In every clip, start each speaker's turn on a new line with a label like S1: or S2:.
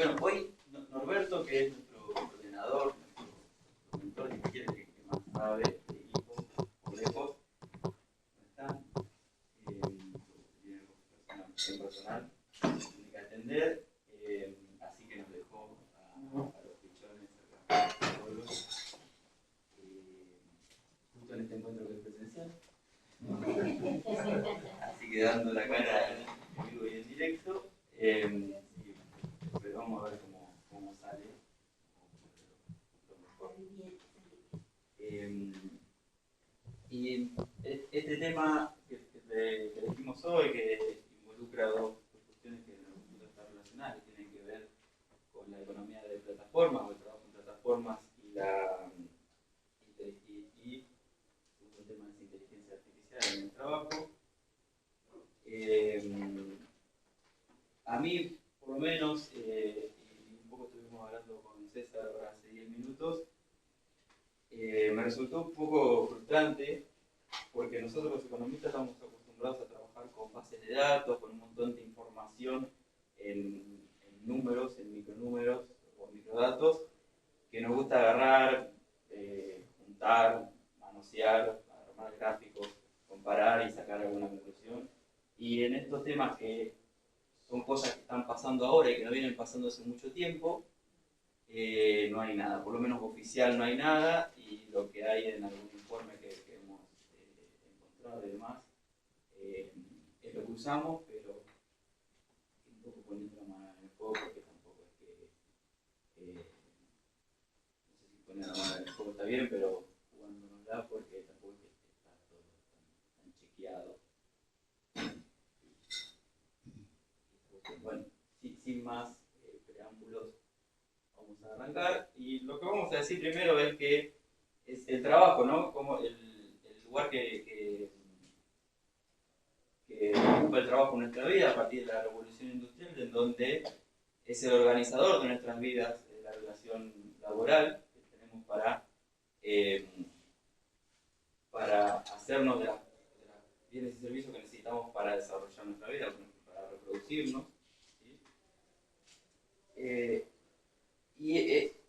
S1: Bueno, hoy Norberto, que es nuestro coordinador, nuestro mentor, si quiere, que más sabe del equipo, por lejos, no están, tiene cuestión personal, tiene que atender, así que nos dejó a los pichones acá solos, justo en este encuentro que es presencial. Así que dando la cara en vivo y en directo, pero vamos a ver cómo sale lo mejor. Y este tema que elegimos hoy, que involucra dos cuestiones que en algún punto están relacionadas, que tienen que ver con la economía de plataformas o el trabajo en plataformas y un tema de inteligencia artificial en el trabajo. A mí, por lo menos, y un poco estuvimos hablando con César ahora hace 10 minutos, me resultó un poco frustrante porque nosotros los economistas estamos acostumbrados a trabajar con bases de datos, con un montón de información en números, en micronúmeros o microdatos, que nos gusta agarrar, juntar, manosear, armar gráficos, comparar y sacar alguna conclusión. Y en estos temas que son cosas que están pasando ahora y que no vienen pasando hace mucho tiempo, no hay nada, por lo menos oficial no hay nada, y lo que hay en algún informe que hemos encontrado y demás, es lo que usamos, pero un poco poniendo la mano en el fuego, porque tampoco es que, no sé si poner la mano en el fuego está bien, pero jugándonosla porque tampoco es que está todo tan chequeado. Bueno, sin más preámbulos, vamos a arrancar. Y lo que vamos a decir primero es que es el trabajo, ¿no? Como el lugar que ocupa el trabajo en nuestra vida a partir de la revolución industrial, en donde es el organizador de nuestras vidas, la relación laboral que tenemos para hacernos de los bienes y servicios que necesitamos para desarrollar nuestra vida, para reproducirnos.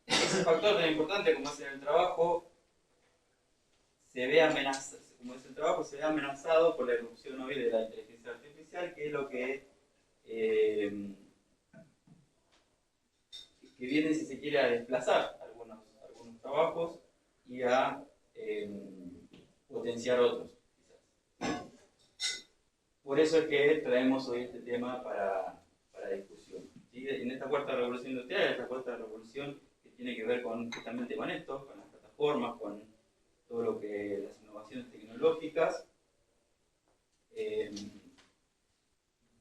S1: Ese factor tan importante como es en el trabajo se ve amenazado, como es el trabajo, se ve amenazado por la irrupción hoy de la inteligencia artificial, que es lo que viene, si se quiere, a desplazar algunos trabajos y a potenciar otros, quizás. Por eso es que traemos hoy este tema para discusión. ¿Sí? En esta cuarta revolución industrial, esta cuarta revolución que tiene que ver justamente con esto, con las plataformas, con todo lo que las innovaciones tecnológicas,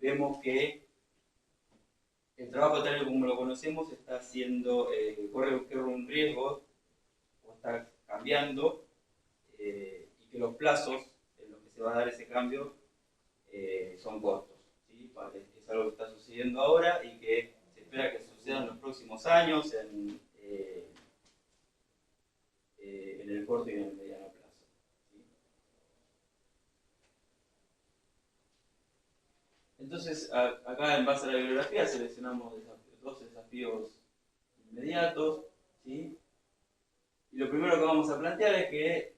S1: vemos que el trabajo tal y como lo conocemos está haciendo, corre un riesgo o está cambiando, y que los plazos en los que se va a dar ese cambio son cortos. ¿Sí? Es algo que está sucediendo ahora y que se espera que suceda en los próximos años, en el corto y en el mediano plazo. ¿Sí? Entonces, acá en base a la bibliografía seleccionamos dos desafíos inmediatos. ¿Sí? Y lo primero que vamos a plantear es que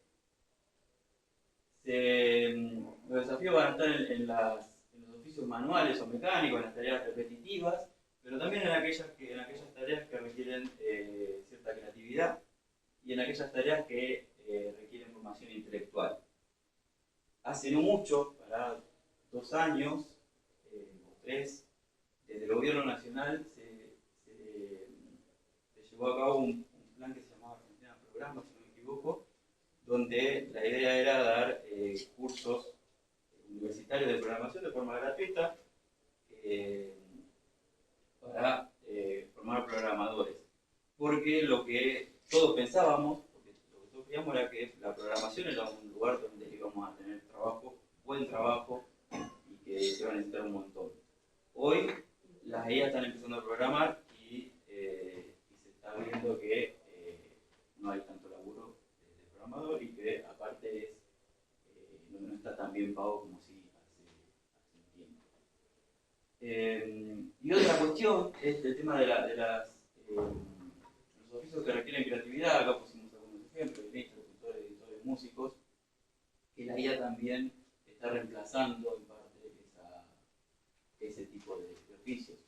S1: los desafíos van a estar en los oficios manuales o mecánicos, en las tareas repetitivas, pero también en aquellas tareas que requieren cierta creatividad y en aquellas tareas que requieren formación intelectual. Hace no mucho, para 2 años o 3, desde el gobierno nacional se llevó a cabo un plan que se llamaba Argentina Programa, si no me equivoco, donde la idea era dar cursos universitarios de programación de forma gratuita para formar programadores. Porque lo que todos pensábamos, lo que todos creíamos era que la programación era un lugar donde íbamos a tener trabajo, buen trabajo, y que se iba a necesitar un montón. Hoy las IA están empezando a programar y se está viendo que no hay tanto laburo de programador y que aparte no está tan bien pago como si hace un tiempo. Y otra cuestión cuestión es el tema de los oficios que requieren creatividad. Acá pusimos algunos ejemplos: ministros, tutores, editores, músicos, que la IA también está reemplazando en parte ese tipo de oficios.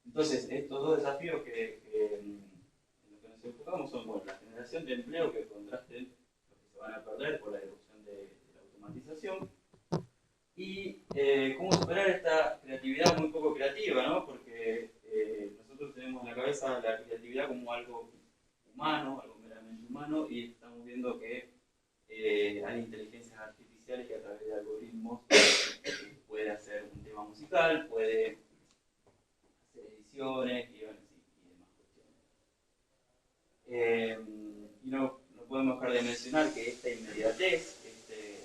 S1: Entonces, estos dos desafíos en los que nos enfocamos son, bueno, la generación de empleo, que contrasten los que se van a perder por la erupción de la automatización, y cómo superar esta creatividad muy poco creativa, ¿no? Porque nosotros tenemos en la cabeza la creatividad como algo humano, algo meramente humano, y estamos viendo que hay inteligencias artificiales que a través de algoritmos puede hacer un tema musical, puede hacer ediciones, guiones y demás cuestiones. Y no podemos dejar de mencionar que esta inmediatez, este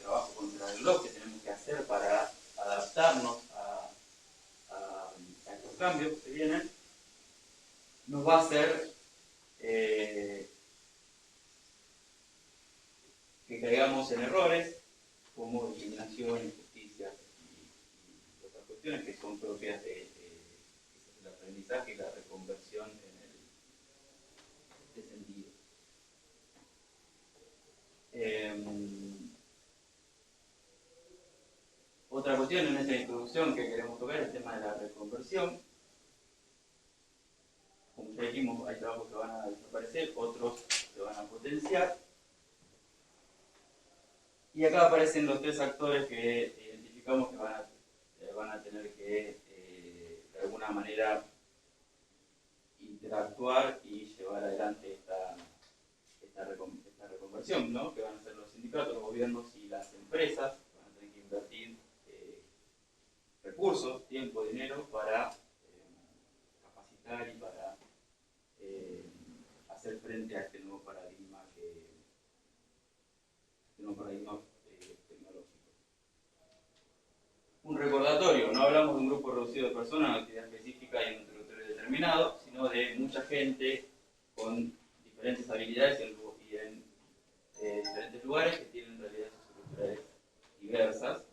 S1: trabajo contra el reloj que tenemos que hacer para adaptarnos a estos cambios que vienen, nos va a hacer que caigamos en errores como discriminación, injusticia y otras cuestiones que son propias del aprendizaje y la reconversión en este sentido. Otra cuestión en esta introducción que queremos tocar es el tema de la reconversión. Como ya dijimos, hay trabajos que van a desaparecer, otros se van a potenciar. Y acá aparecen los tres actores que identificamos que van a tener que, de alguna manera, interactuar y llevar adelante esta reconversión, ¿no? Que van a ser los sindicatos, los gobiernos y las empresas. Van a tener que invertir recursos, tiempo, dinero para capacitar y para hacer frente a este nuevo paradigma tecnológico. Un recordatorio: no hablamos de un grupo reducido de personas, una actividad específica y en un territorio determinado, sino de mucha gente con diferentes habilidades y en diferentes lugares que tienen realidades socioculturales diversas.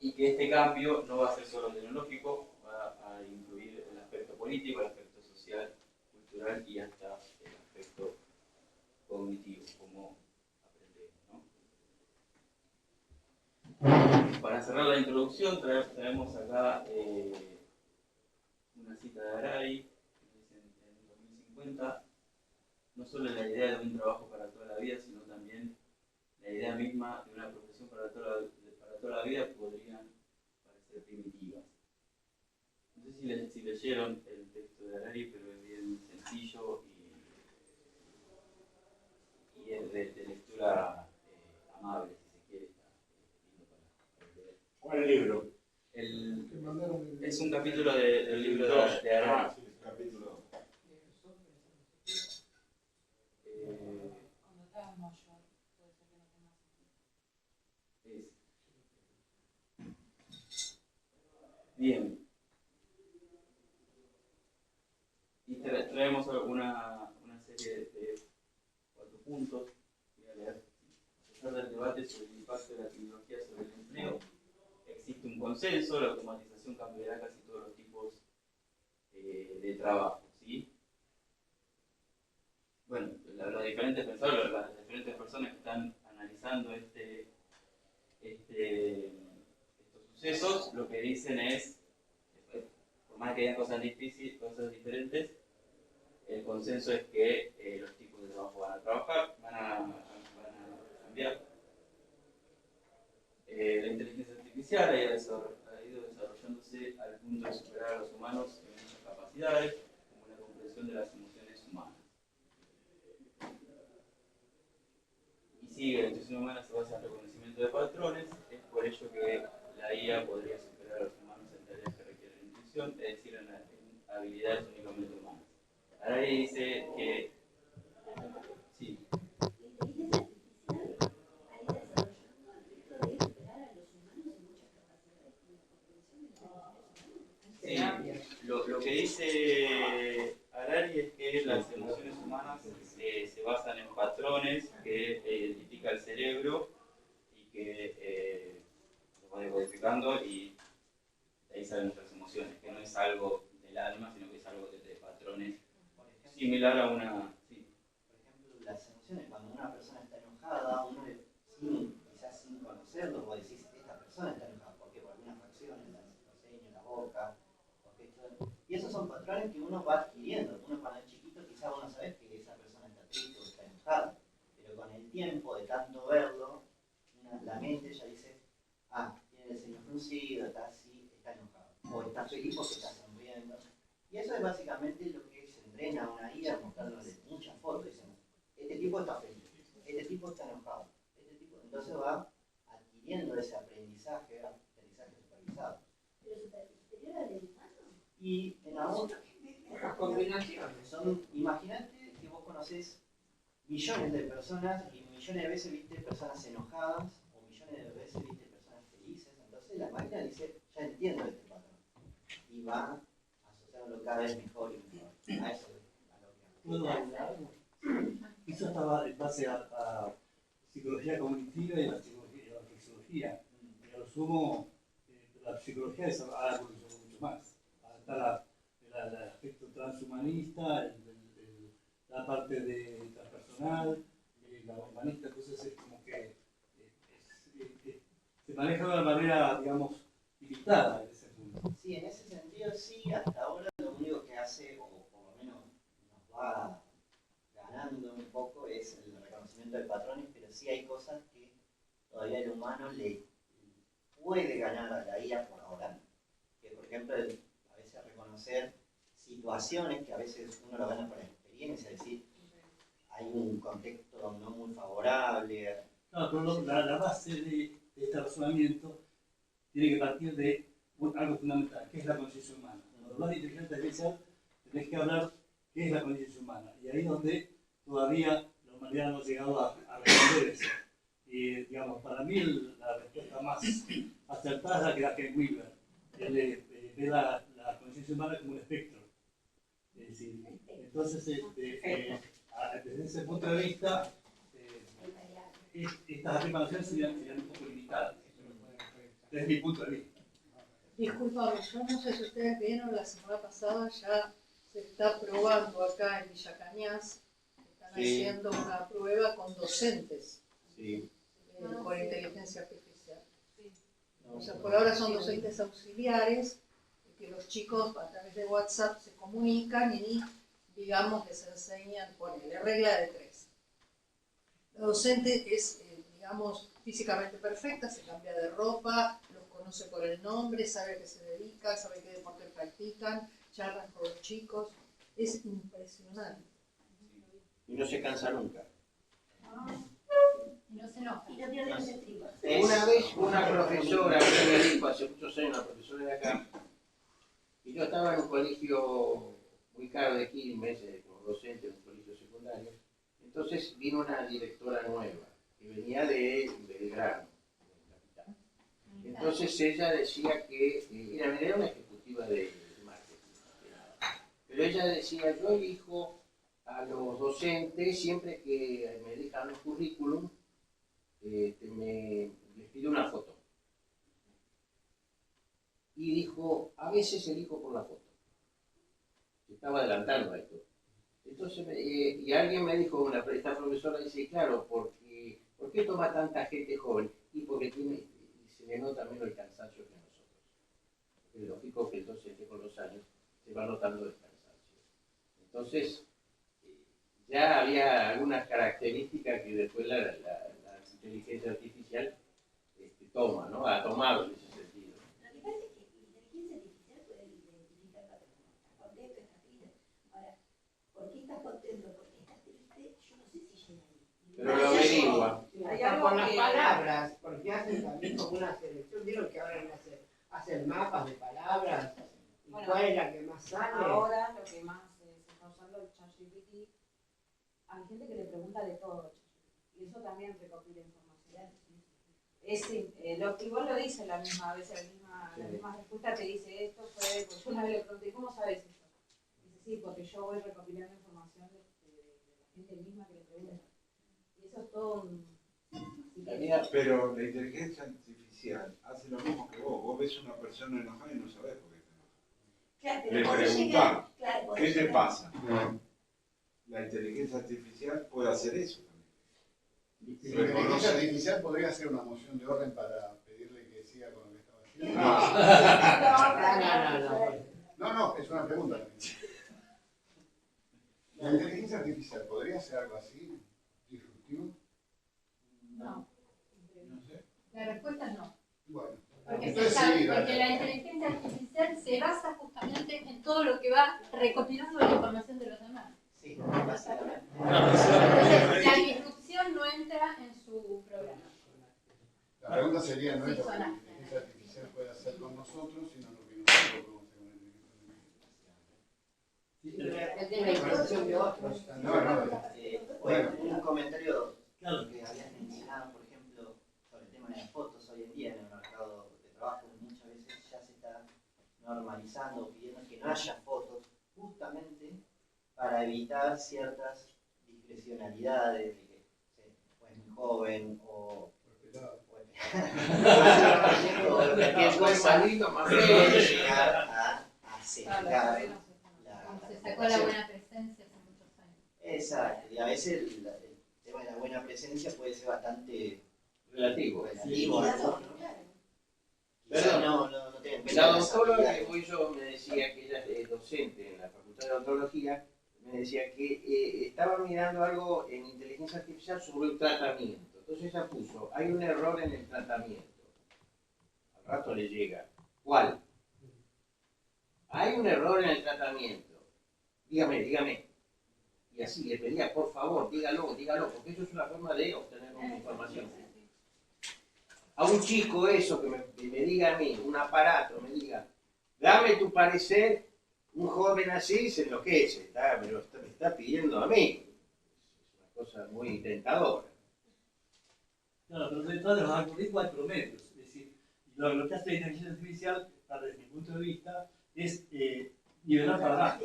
S1: Y que este cambio no va a ser solo tecnológico, va a incluir el aspecto político, el aspecto social, cultural y hasta el aspecto cognitivo, como aprendemos, ¿no? Para cerrar la introducción, traemos acá una cita de Harari, que dice en 2050, no solo la idea de un trabajo para toda la vida, sino también la idea misma de una profesión para toda la vida podrían parecer primitivas. No sé si leyeron el texto de Harari, pero es bien sencillo y es de lectura amable, si se quiere. Está lindo para leer.
S2: ¿Cuál libro?
S1: Es un capítulo del libro de Harari.
S2: Sí, es capítulo.
S3: Cuando estabas mayor, puede ser que no tengas sentido.
S1: Bien. Y traemos una serie de 4 puntos. Voy a leer. A pesar del debate sobre el impacto de la tecnología sobre el empleo, existe un consenso: la automatización cambiará casi todos los tipos de trabajo, ¿sí? Bueno, los diferentes pensadores, las diferentes personas que están analizando estos sucesos, lo que dicen es, por más que hayan cosas diferentes, el consenso es que los tipos de trabajo van a cambiar. La inteligencia artificial ha ido desarrollándose al punto de superar a los humanos en muchas capacidades, como la comprensión de las emociones humanas. Y sigue: la intuición humana se basa en el reconocimiento de patrones. Es por ello que la IA podría superar a los humanos en tareas que requieren intuición, es decir, en habilidades únicamente humanas. Harari dice que sí. Lo que dice Harari es que las emociones humanas se basan en patrones que identifica el cerebro y que los va modificando y de ahí salen nuestras emociones, que no es algo del alma, sino que es algo de patrones
S2: Por ejemplo,
S1: similar a una... Sí.
S2: por ejemplo, las emociones, cuando una persona está enojada, uno quizás sin conocerlo, vos decís, esta persona está enojada, ¿por qué? Por algunas facciones, los ceños, la boca, los gestos. Y esos son patrones que uno va adquiriendo. Uno cuando es chiquito quizás vos no sabés que esa persona está triste o está enojada, pero con el tiempo de tanto verlo, la mente ya dice, tiene el ceño fruncido, está así, está enojado, o está feliz porque está sonriendo. Y eso es básicamente lo que se entrena a una IA mostrándole muchas fotos. Dicen, este tipo está feliz, este tipo está enojado, este tipo. Entonces va adquiriendo ese aprendizaje supervisado.
S3: ¿Pero superior al del humano?
S2: Y en algún
S4: Las combinaciones.
S2: imagínate que vos conocés millones de personas y millones de veces viste personas enojadas o millones de veces viste personas felices. Entonces la máquina dice, ya entiendo este patrón. Y va asociándolo cada vez mejor y mejor. A eso es a lo que...
S5: ¿Puedo agregar algo? Eso estaba en base a psicología cognitiva y la fisiología. Y a lo sumo, la psicología ha evolucionado mucho más. Está el aspecto transhumanista, la parte de transpersonal, la humanista, entonces es como que se maneja de una manera, digamos, limitada en ese punto.
S2: Sí, en ese sentido sí, hasta ahora lo único que hace, o por lo menos nos va ganando un poco, es el reconocimiento de patrones, pero sí hay cosas que todavía el humano le puede ganar a la IA por ahora. Que por ejemplo, a veces reconocer situaciones que a veces uno lo gana por experiencia, es decir, hay un contexto no muy favorable.
S5: No, pero la base de este razonamiento tiene que partir de algo fundamental, que es la conciencia humana. Cuando hablas de inteligencia artificial, tenés que hablar qué es la conciencia humana. Y ahí es donde todavía la humanidad no ha llegado a responder eso. Y, digamos, para mí la respuesta más acertada es la que da Ken Wilber. Él ve la conciencia humana como un espectro. Es decir, entonces, desde ese punto de vista, estas afirmaciones serían un poco limitadas, desde mi punto de vista.
S6: Disculpame, yo no sé si ustedes vieron, la semana pasada ya se está probando acá en Villa Cañas, están haciendo una prueba con docentes por inteligencia artificial. O sea, por ahora son docentes auxiliares, que los chicos a través de WhatsApp se comunican y, digamos, les enseñan, ponele, regla de 3. La docente es, digamos, físicamente perfecta, se cambia de ropa, los conoce por el nombre, sabe a qué se dedican, sabe qué deporte practican, charlan con los chicos. Es impresionante.
S4: Y no se cansa nunca.
S3: Y no se enoja. Y no pierde los estribos.
S4: Una vez una profesora que me dijo, hace muchos años, una profesora de acá, y yo estaba en un colegio muy caro de Quilmes, como docente en un colegio secundario. Entonces vino una directora nueva, que venía de Belgrano, de la capital. Entonces ella decía que era una ejecutiva de marketing, pero ella decía, yo elijo a los docentes siempre que me dejan un currículum, les pido una foto. Y dijo, a veces elijo por la foto. Se estaba adelantando a esto. Entonces, y alguien me dijo, esta profesora dice, claro, ¿por qué toma tanta gente joven? Y porque se le nota menos el cansancio que a nosotros. Es lógico que el docente con los años se va notando el cansancio. Entonces, ya había algunas características que después la inteligencia artificial toma, ¿no? Ha tomado en ese sentido.
S3: Lo que pasa es que la inteligencia artificial puede identificar patrones. Está contento, está triste. Ahora, ¿por qué está contento? ¿Por qué está triste? Yo no sé si llega ahí.
S4: Pero lo averigua.
S7: Hay algo con las palabras, porque hacen también como una selección. Vieron que ahora hacen mapas de palabras. ¿Y
S8: Bueno,
S7: cuál es la que más sale?
S8: Ahora lo que más se está usando el ChatGPT, hay gente que le pregunta de todo, y eso también recopila información. Igual lo dice la misma, a veces la misma respuesta te dice esto fue, pues yo una vez le pregunté, ¿cómo sabes eso? Dice, sí, porque yo voy recopilando información de la gente misma que le pregunta. Y eso es todo un
S9: Pero la inteligencia artificial hace lo mismo que vos. Vos ves una persona enojada y no sabés por qué está enojada.
S3: Claro, pero
S9: Le
S3: podés
S9: preguntás,
S3: llegar, claro, podés
S9: ¿qué te
S3: llegar.
S9: pasa? La inteligencia artificial puede hacer eso también.
S10: Y la inteligencia artificial podría hacer una moción de orden para pedirle que siga con lo que estaba haciendo. No, es una pregunta. ¿La inteligencia artificial podría hacer algo así, disruptivo?
S6: No.
S10: No sé.
S6: La respuesta es no.
S10: Bueno,
S6: Porque,
S10: entonces
S6: se sabe,
S10: sí,
S6: porque
S10: dale.
S6: la inteligencia artificial se basa justamente en todo lo que va recopilando la información de los demás.
S2: Sí, básicamente.
S6: Entonces, la disrupción no entra en su programa.
S10: La pregunta sería, no es lo que la
S6: Sonaste.
S10: inteligencia artificial puede hacer con nosotros, sino lo que nosotros podemos hacer con la inteligencia artificial.
S7: Él tiene la información de otros.
S2: Bueno, un comentario
S5: Claro.
S2: que habías mencionado, por ejemplo, sobre el tema de las fotos hoy en día en el mercado de trabajo, muchas veces ya se está normalizando, pidiendo que no haya fotos, justamente para evitar ciertas discrecionalidades de que o es muy joven o cualquier cosa puede llegar a sesgar la
S6: Como se sacó la buena presencia hace muchos años.
S2: Exacto, y a veces el tema de la buena presencia puede ser bastante
S4: relativo.
S2: relativo, ¿no?
S4: Perdón.
S2: No tengo en cuenta
S4: La
S2: las
S4: doctora
S2: habilidades.
S4: que fui yo me decía que ella es docente en la Facultad de Odontología, me decía que estaba mirando algo en inteligencia artificial sobre el tratamiento. Entonces ella puso, hay un error en el tratamiento. Al rato le llega. ¿Cuál? Hay un error en el tratamiento. Dígame. Y así le pedía, por favor, dígalo, porque eso es una forma de obtener una información. A un chico eso, que me diga a mí, un aparato, me diga, dame tu parecer, un joven así se enloquece, me está pidiendo a mí. Es una cosa muy tentadora.
S5: Claro, pero dentro de los algoritmos hay promedios. Es decir, lo que hace la inteligencia artificial, desde mi punto de vista, es nivelar para abajo.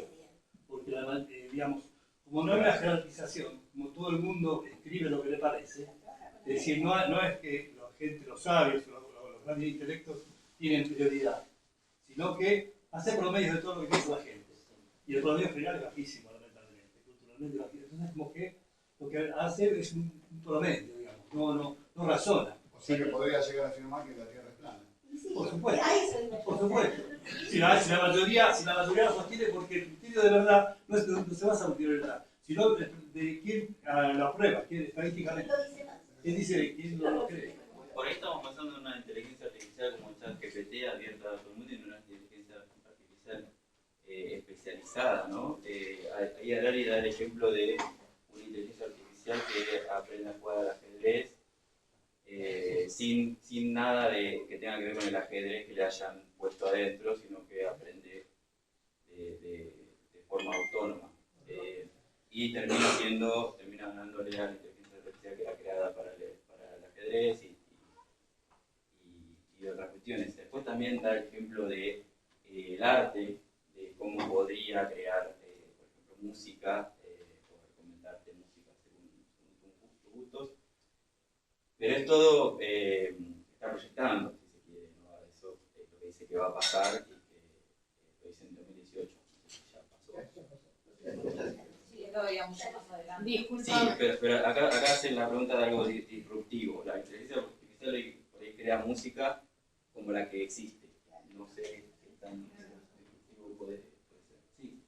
S5: Porque, digamos, como no hay una jerarquización, como todo el mundo escribe lo que le parece, es decir, no es que la gente, los sabios, los grandes intelectos tienen prioridad, sino que hace promedios de todo lo que piensa la gente. Y el promedio general es bajísimo, lamentablemente, culturalmente bajísimo. Entonces, como que lo que hace es un promedio, digamos, no razona.
S10: O sea que podría llegar a afirmar que la Tierra es plana.
S5: Por supuesto,
S3: A eso iba yo.
S5: por supuesto. Si la mayoría lo sostiene, porque el criterio de verdad no se basa en el criterio de verdad, sino de quién la prueba, quién estadísticamente,
S3: Lo dice más.
S5: quién lo cree.
S1: Por ahí estamos pasando de una inteligencia artificial como ChatGPT abierta a todo el mundo y no una inteligencia artificial especializada, ¿no? Ahí Harari da el ejemplo de una inteligencia artificial que aprende a jugar al ajedrez sin nada que tenga que ver con el ajedrez que le hayan puesto adentro, sino que aprende de forma autónoma. Y termina ganándole a la inteligencia artificial que era creada para el ajedrez y otras cuestiones. Después también da el ejemplo de el arte, de cómo podría crear, por ejemplo, música, o recomendarte música según tus gustos. Pero es todo, está proyectando, si se quiere, ¿no? Eso es lo que dice que va a pasar y que lo dice en 2018, no sé si ya pasó.
S8: Sí, eso veía mucho más adelante.
S1: Sí,
S6: Disculpame.
S1: pero acá hacen la pregunta de algo disruptivo. La inteligencia artificial por ahí crea música como la que existe. No sé qué tan disruptivo puede ser. Sí.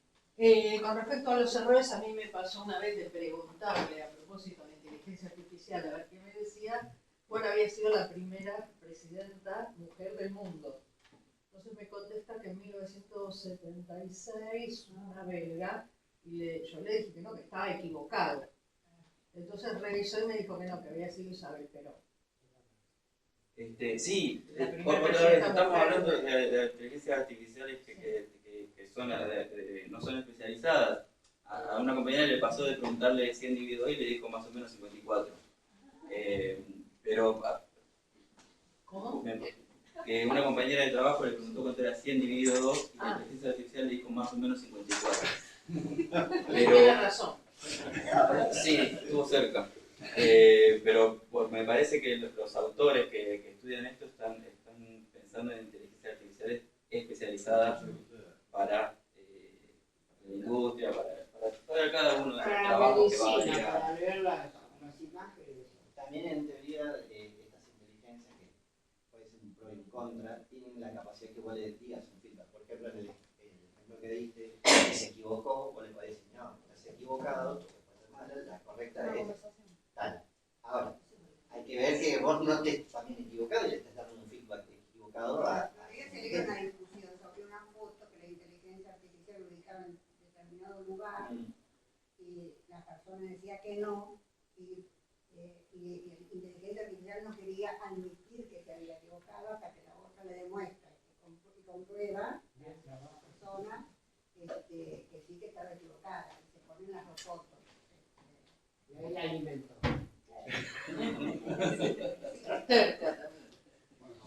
S6: Con respecto a los errores, a mí me pasó una vez de preguntarle a propósito de la inteligencia artificial, a ver qué me decía, cuál había sido la primera presidenta mujer del mundo. Entonces me contesta que en 1976, una belga, y yo le dije que no, que estaba equivocado. Entonces revisó y me dijo que no, que había sido Isabel Perón.
S1: Sí,
S6: La primera
S1: otra vez
S6: presidenta
S1: estamos
S6: mujer
S1: hablando de inteligencias artificiales que son, no son especializadas. A una compañera le pasó de preguntarle 100 divididos y le dijo más o menos 54. Pero
S6: ¿Cómo?
S1: que una compañera de trabajo le preguntó cuánto era 100 dividido 2 y la inteligencia artificial le dijo más o menos 54.
S6: Tiene razón.
S1: Sí, estuvo cerca. Pero bueno, me parece que los autores que estudian esto están pensando en inteligencia artificial especializada para la industria, para cada uno de los
S7: Para la
S1: trabajos que va a
S7: medicina,
S1: llegar.
S7: para ver las imágenes.
S2: También en teoría estas inteligencias, que puede ser un pro y un contra, tienen la capacidad que vos le digas un feedback. Por ejemplo, en el ejemplo que diste, que se equivocó, vos le podés decir, no, estás equivocado, tu respuesta es mala, la correcta es tal. Ahora, hay que ver que vos no estés también equivocado y le estás dando un feedback equivocado a...
S3: Ayer se dio una discusión sobre una foto que la inteligencia artificial ubicaba en determinado lugar y la persona decía que no y la inteligencia artificial no quería admitir que se había equivocado hasta que la otra le demuestra y comprueba a la persona que sí que estaba equivocada y se ponen las dos fotos.
S7: Y ahí la alimento.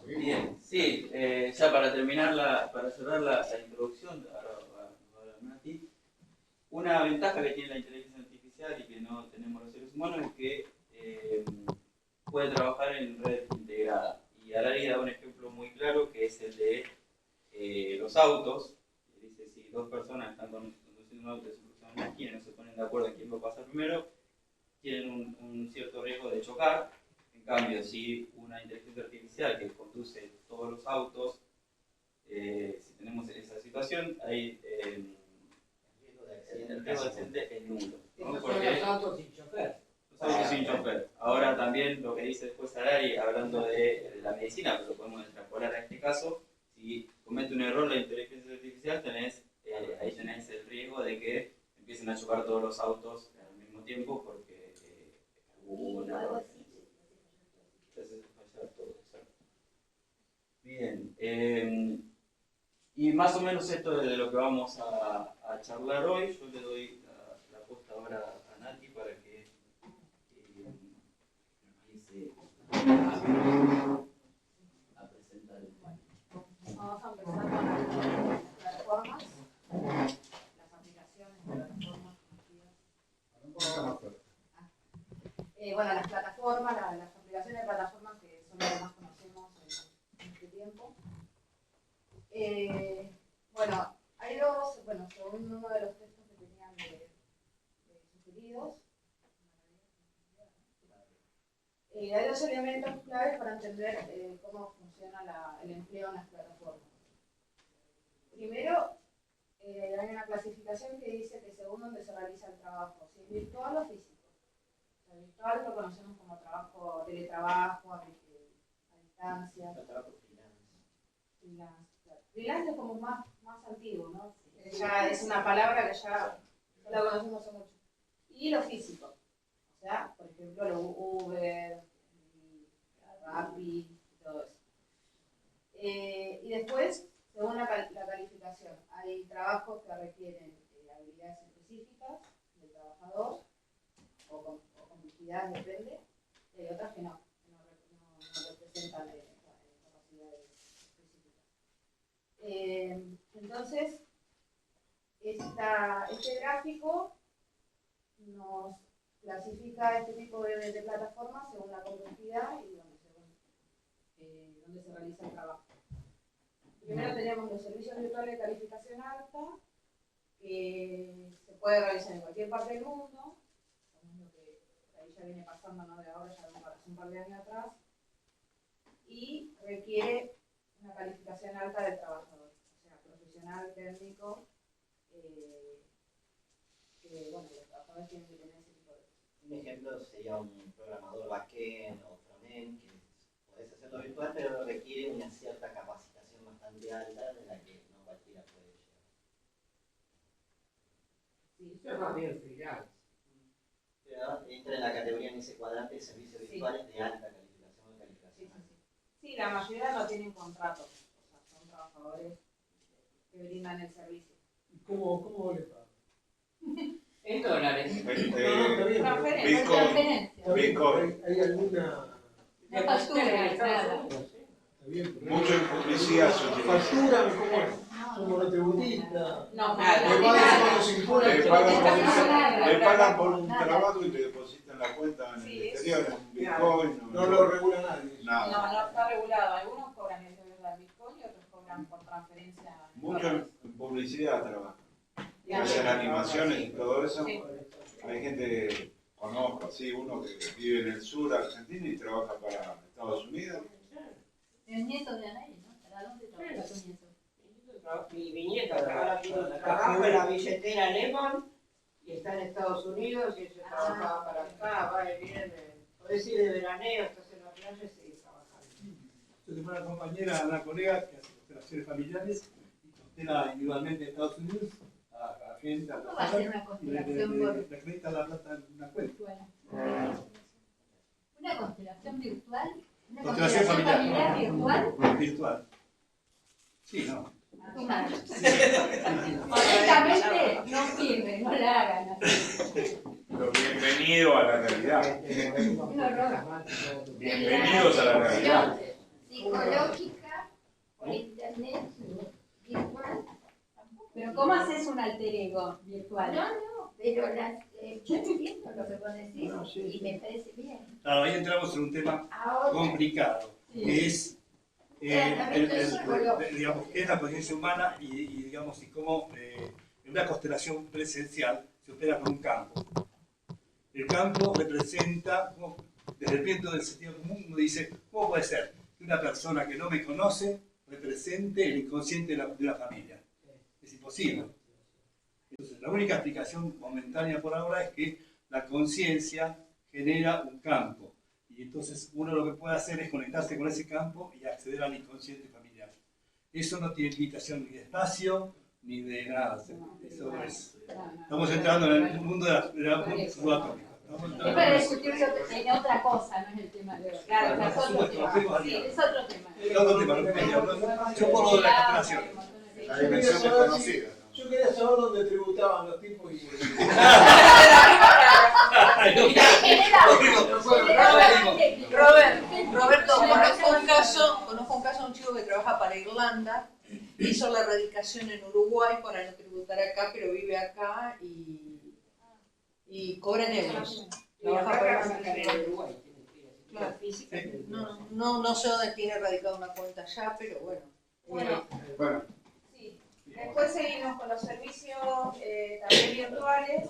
S1: Bien, sí, ya para terminar, para cerrar la introducción, ahora Nati, una ventaja que tiene la inteligencia artificial y que no tenemos los seres humanos es que puede trabajar en red integrada. Y Harari da un ejemplo muy claro que es el de los autos. Dice, si dos personas están conduciendo un auto y se cruzan una esquina y no se ponen de acuerdo en quién va a pasar primero, tienen un cierto riesgo de chocar. En cambio, si una inteligencia artificial que conduce todos los autos, si tenemos esa situación, ahí el riesgo de accidente es nulo, ¿no?
S7: Esos son los autos sin chofer.
S1: Los autos sin chofer. Ahora también lo que dice después Harari, hablando de la medicina, pero lo podemos extrapolar a este caso, si comete un error la inteligencia artificial, ahí tenés el riesgo de que empiecen a chocar todos los autos al mismo tiempo porque hubo un error. Bien, y más o menos esto es de lo que vamos a charlar hoy. Yo le doy la posta ahora a Nati para que empiece a presentar el tema.
S8: Vamos a empezar con las plataformas, las aplicaciones de plataformas conocidas. Bueno, las plataformas, las aplicaciones de plataformas que son las que más conocemos en este tiempo. Bueno, hay dos, según uno de los textos que tenían sugeridos, hay dos elementos claves para entender cómo funciona el empleo en las plataformas. Primero, hay una clasificación que dice que según donde se realiza el trabajo, si es virtual o físico. El virtual lo conocemos como trabajo, teletrabajo, a distancia. Freelance es como más antiguo, ¿no? Ya es una palabra que ya la conocemos hace mucho. Y lo físico, o sea, por ejemplo, lo Uber, Rappi y todo eso. Y después, según la calificación, hay trabajos que requieren habilidades específicas del trabajador o complejidad, depende, y hay otras que no representan capacidades específicas. Entonces, este gráfico nos clasifica este tipo de plataformas según la complejidad y donde se realiza el trabajo. Primero tenemos los servicios virtuales de calificación alta, que se puede realizar en cualquier parte del mundo, como lo que ahí ya viene pasando, ¿no? De ahora, ya hace un par de años atrás, y requiere una calificación alta del trabajador, o sea, profesional, técnico, los trabajadores tienen que tener ese tipo de cosas.
S2: Un ejemplo sería un programador backend o frontend, que podés hacerlo virtual, pero requiere una cierta capacitación bastante alta de la que no cualquiera puede llegar.
S7: Sí, eso es más bien freelance.
S2: Pero entra en la categoría en ese cuadrante de servicios virtuales de alta calificación o calificación alta.
S8: Sí, la mayoría no tienen contrato, o sea, son trabajadores que brindan el servicio.
S5: ¿Y cómo le pagan?
S7: En dólares.
S5: Bitcoin. ¿Hay alguna...?
S6: No factura, nada.
S9: Mucho en publicidad se utiliza.
S5: ¿Facturan cómo es? ¿Como retributista?
S8: No,
S9: Le pagan por un trabajo y te depositan la cuenta en
S8: Sí,
S9: el
S8: eso
S9: exterior,
S8: sí.
S9: en Bitcoin.
S11: No lo regula nadie.
S8: No,
S9: Nada.
S8: no está regulado. Algunos cobran el de Bitcoin y otros cobran por transferencia. en
S9: Mucho
S8: dólares.
S9: en publicidad trabajan. Y
S8: Bien.
S9: hacen animaciones y todo eso.
S8: Sí.
S9: Hay gente, conozco así, uno que vive en el sur argentino y trabaja para Estados Unidos.
S6: El nieto de Anaí, ¿no? ¿Para dónde trabaja tu nieto?
S7: Mi nieta ahora trabaja en la billetera Lemon y está en Estados Unidos y ella trabajaba para acá, va y viene, podés ir de veraneo, estás en la playa y seguís trabajando.
S5: Yo tengo una compañera, una colega que hace constelaciones familiares y constela individualmente en Estados Unidos a gente, a
S6: ¿Cómo va a ser una
S5: y le
S6: constelación por
S5: acredita la plata en una cuenta.
S6: virtual? ¿Una constelación virtual? ¿Una
S5: Constelación
S6: constelación
S5: familiar.
S6: familiar virtual?
S5: Virtual. Sí, no.
S6: Honestamente, no sirve, no la hagan así.
S12: Pero bienvenido a la realidad.
S6: Un horror.
S12: Bienvenidos a la realidad.
S6: Psicológica, por internet, virtual.
S8: Pero ¿cómo haces un alter ego virtual?
S6: No, pero yo entiendo lo que vos decís y me parece bien.
S5: Claro, ahí entramos en un tema
S6: Ahora,
S5: complicado,
S6: sí.
S5: que es digamos, qué es la conciencia humana y digamos, y cómo en una constelación presencial se opera con un campo. El campo representa, desde el punto del sentido común, uno dice, ¿cómo puede ser que una persona que no me conoce represente el inconsciente de la familia? Es imposible. Entonces, la única explicación momentánea por ahora es que la conciencia genera un campo. Y entonces uno lo que puede hacer es conectarse con ese campo y acceder al inconsciente familiar. Eso no tiene limitación ni de espacio ni de nada. Eso es. Estamos entrando en el mundo de la subatómica.
S6: Es para discutir en otra cosa, no es el tema de hoy. Claro, es otro tema. Sí, es otro tema.
S5: Es otro tema. Yo por lo de la constelación.
S10: La dimensión desconocida.
S11: Yo quería saber dónde tributaban los tipos y...
S6: Roberto, conozco un caso de un chico que trabaja para Irlanda, hizo la radicación en Uruguay para no tributar acá, pero vive acá y cobra en euros. Trabaja para
S7: Uruguay.
S6: Claro. No sé dónde tiene radicada una cuenta allá, pero bueno.
S8: Bueno. Sí. Después seguimos con los servicios también virtuales,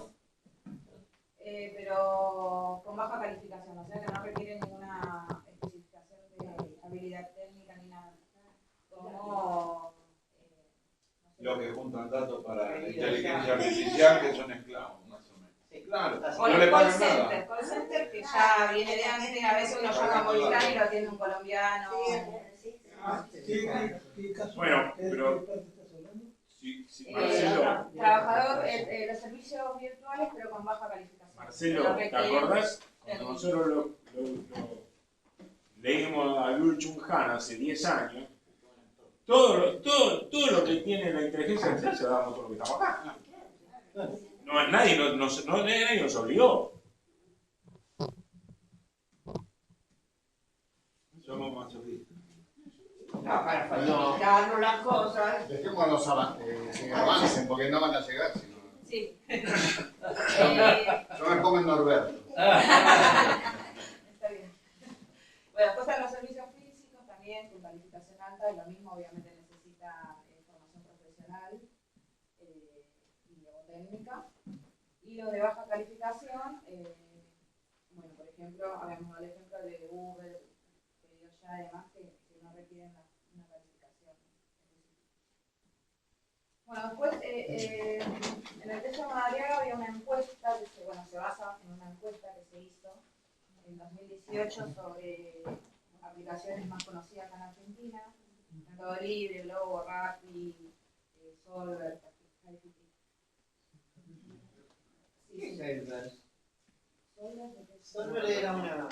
S8: pero con baja calificación, o sea que no requieren ninguna especificación de habilidad técnica ni nada. Como
S9: Los que juntan datos para la inteligencia artificial, que son esclavos, más o menos.
S2: Sí.
S9: Claro,
S8: o
S9: no
S8: el
S9: le
S8: call
S9: pagan
S8: center,
S9: nada.
S8: call center que ya viene de antes, a veces uno llama a Movistar y lo atiende un colombiano.
S11: ¿Qué caso?
S12: Bueno,
S11: ¿Qué
S12: pero-
S11: parte estás hablando?
S12: Sí, Marcelo,
S8: Trabajador, los servicios virtuales, pero con baja calificación.
S12: Marcelo,
S8: No
S12: ¿te
S8: requieren
S12: acordás? Cuando nosotros lo leímos a Lul Chung Han hace 10 años, todo lo que tiene la inteligencia artificial se lo damos por lo que estamos acá. No, nadie nos obligó.
S9: Somos masoquistas.
S7: No, para facilitarnos las cosas.
S10: Dejémoslos que avancen, porque no van a llegar. Sino...
S8: Sí.
S10: Yo me pongo en Norberto.
S8: Está bien. Bueno, después están los servicios físicos también, con calificación alta, y lo mismo obviamente necesita formación profesional y o técnica. Y los de baja calificación, bueno, por ejemplo, habíamos dado el ejemplo de Uber, pedidos ya y demás, que no requieren una calificación específica. Bueno, después, en el texto de Madariaga había una encuesta, que se basa en una encuesta que se hizo en 2018 sobre aplicaciones más conocidas acá en Argentina, Mercado Libre, Globo, Rappi, Solver, HiFi.
S2: ¿Qué es Solver? Solver era una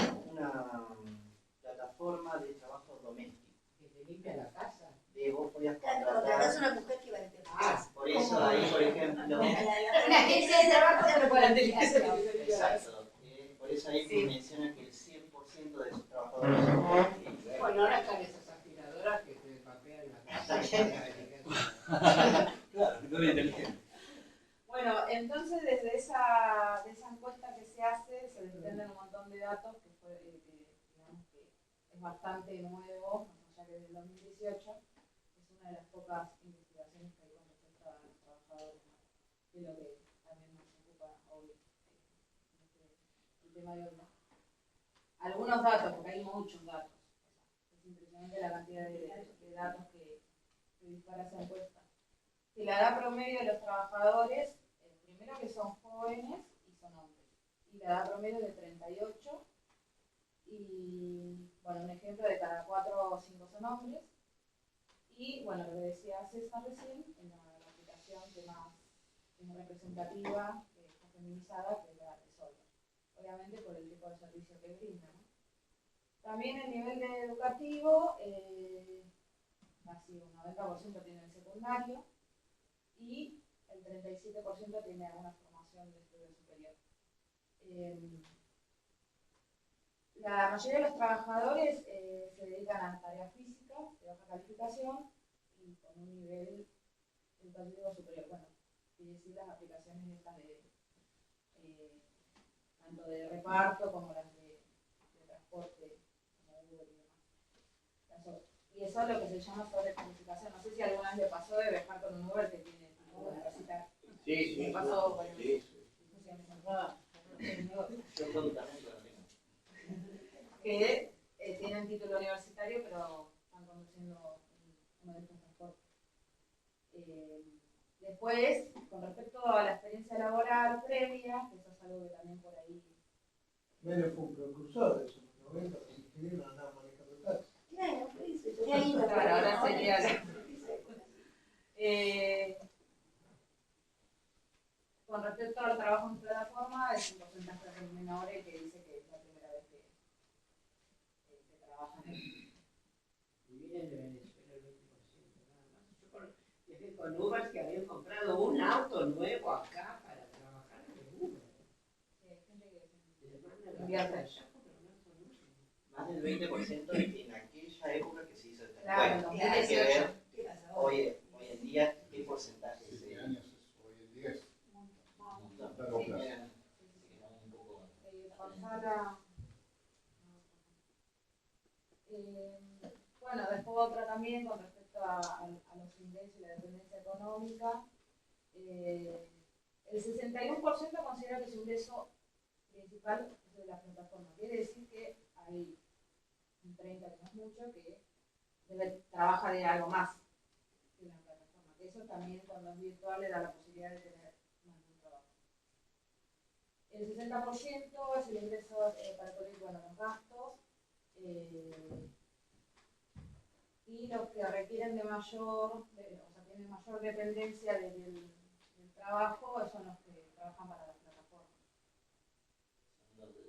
S2: plataforma de trabajo doméstico.
S7: Que te limpia la casa.
S2: De vos podías
S3: Contratás
S2: contratar.
S3: a una mujer que va a empezar.
S2: Por eso ahí, por ejemplo.
S3: Una agencia de trabajo que no puede empezar.
S2: Exacto. Por eso ahí menciona que el 100% de sus trabajadores son mujeres.
S7: Bueno, ahora están esas aspiradoras que te papean la casa.
S5: Claro, no es inteligente.
S8: Bueno, entonces desde esa encuesta que se hace, se desprenden un datos, que fue, digamos que es bastante nuevo, ya que desde el 2018, es una de las pocas investigaciones que hay con respecto a los trabajadores, ¿no? De lo que también nos ocupa hoy el tema de hoy, ¿no? Algunos datos, porque hay muchos datos, es impresionante la cantidad de datos que dispara esa encuesta. Que la edad promedio de los trabajadores, primero que son jóvenes y son hombres, y la edad promedio de 38, y bueno, un ejemplo de cada 4 o 5 son hombres, y bueno, lo que decía César recién, en la aplicación que más es representativa, que está feminizada, que es la de Solar, obviamente por el tipo de servicio que brinda, ¿no? También el nivel educativo, casi un 90% tiene el secundario, y el 37% tiene alguna formación de estudio superior. La mayoría de los trabajadores se dedican a tareas físicas de baja calificación y con un nivel educativo superior. Bueno, quiere decir las aplicaciones estas de tanto de reparto como las de transporte, como Uber y demás. Y eso es lo que se llama sobrecalificación. No sé si alguna vez le pasó de viajar con un Uber que tiene una casita.
S4: Sí, sí.
S8: Me pasó con
S4: sí.
S2: Yo totalmente lo tengo.
S8: Que tienen título universitario, pero están conduciendo uno de estos transportes. Después, con respecto a la experiencia laboral previa, que eso es algo que también por ahí...
S11: Menos fue un precursor de eso, en los 90, los ingenieros andaban manejando taxis.
S8: Claro, por eso. Claro, ahora sería la... Con respecto al trabajo en plataforma, es un porcentaje menor que dice que es la primera vez que trabajan.
S7: Y vienen de Venezuela el 20% nada más. Yo viajé con Uber que habían comprado un auto nuevo acá para trabajar en el Uber.
S8: Sí, hay gente que
S7: Le mandan la plata allá, compran un auto nuevo.
S2: Más del 20% en aquella época que se hizo esta
S8: Claro,
S2: encuesta. Hay que ver hoy en día qué porcentaje es
S10: 7 años hoy en día es
S2: un
S10: largo plazo.
S8: Bueno, después otra también con respecto a los ingresos y la dependencia económica. El 61% considera que su ingreso principal es de la plataforma. Quiere decir que hay un 30%, que no es mucho, que trabaja de algo más que la plataforma. Eso también cuando es virtual le da la posibilidad de tener más de un trabajo. El 60% es el ingreso para cubrir los gastos. Y los que requieren de mayor, tienen mayor dependencia del trabajo, son los que trabajan para las plataformas.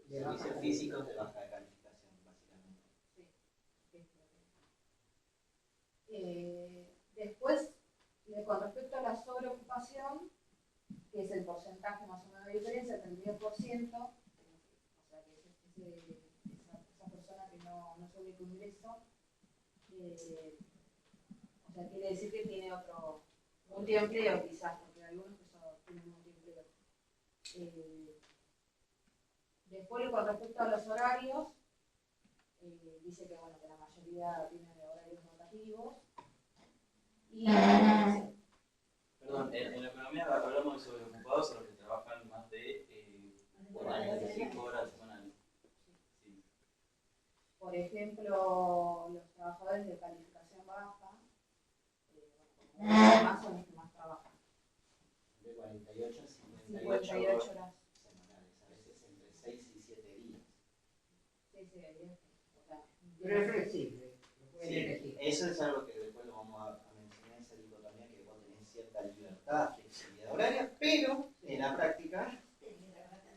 S2: Servicios físicos de baja calificación, básicamente.
S8: Sí. Después, con respecto a la sobreocupación, que es el porcentaje más o menos de diferencia, entre el 10%, o sea que esa persona que no sube tu ingreso, o sea, quiere decir que tiene otro multiempleo quizás, porque hay algunos que tienen multiempleo. Después, con respecto a los horarios, dice que, bueno, que la mayoría tiene horarios rotativos. Y,
S1: Perdón, en la economía hablamos de sobreocupados a los que trabajan más de 45 horas semanales. Sí.
S8: Por ejemplo, los trabajadores de calificación baja, más son los que más trabajan.
S2: De 48 a 58
S8: horas
S2: semanales, a veces entre 6 y 7 días.
S8: 6 días.
S7: Pero es flexible.
S2: Sí, eso es algo que después lo vamos a mencionar, esa dicotomía que vos tenés cierta libertad, flexibilidad horaria, pero en la práctica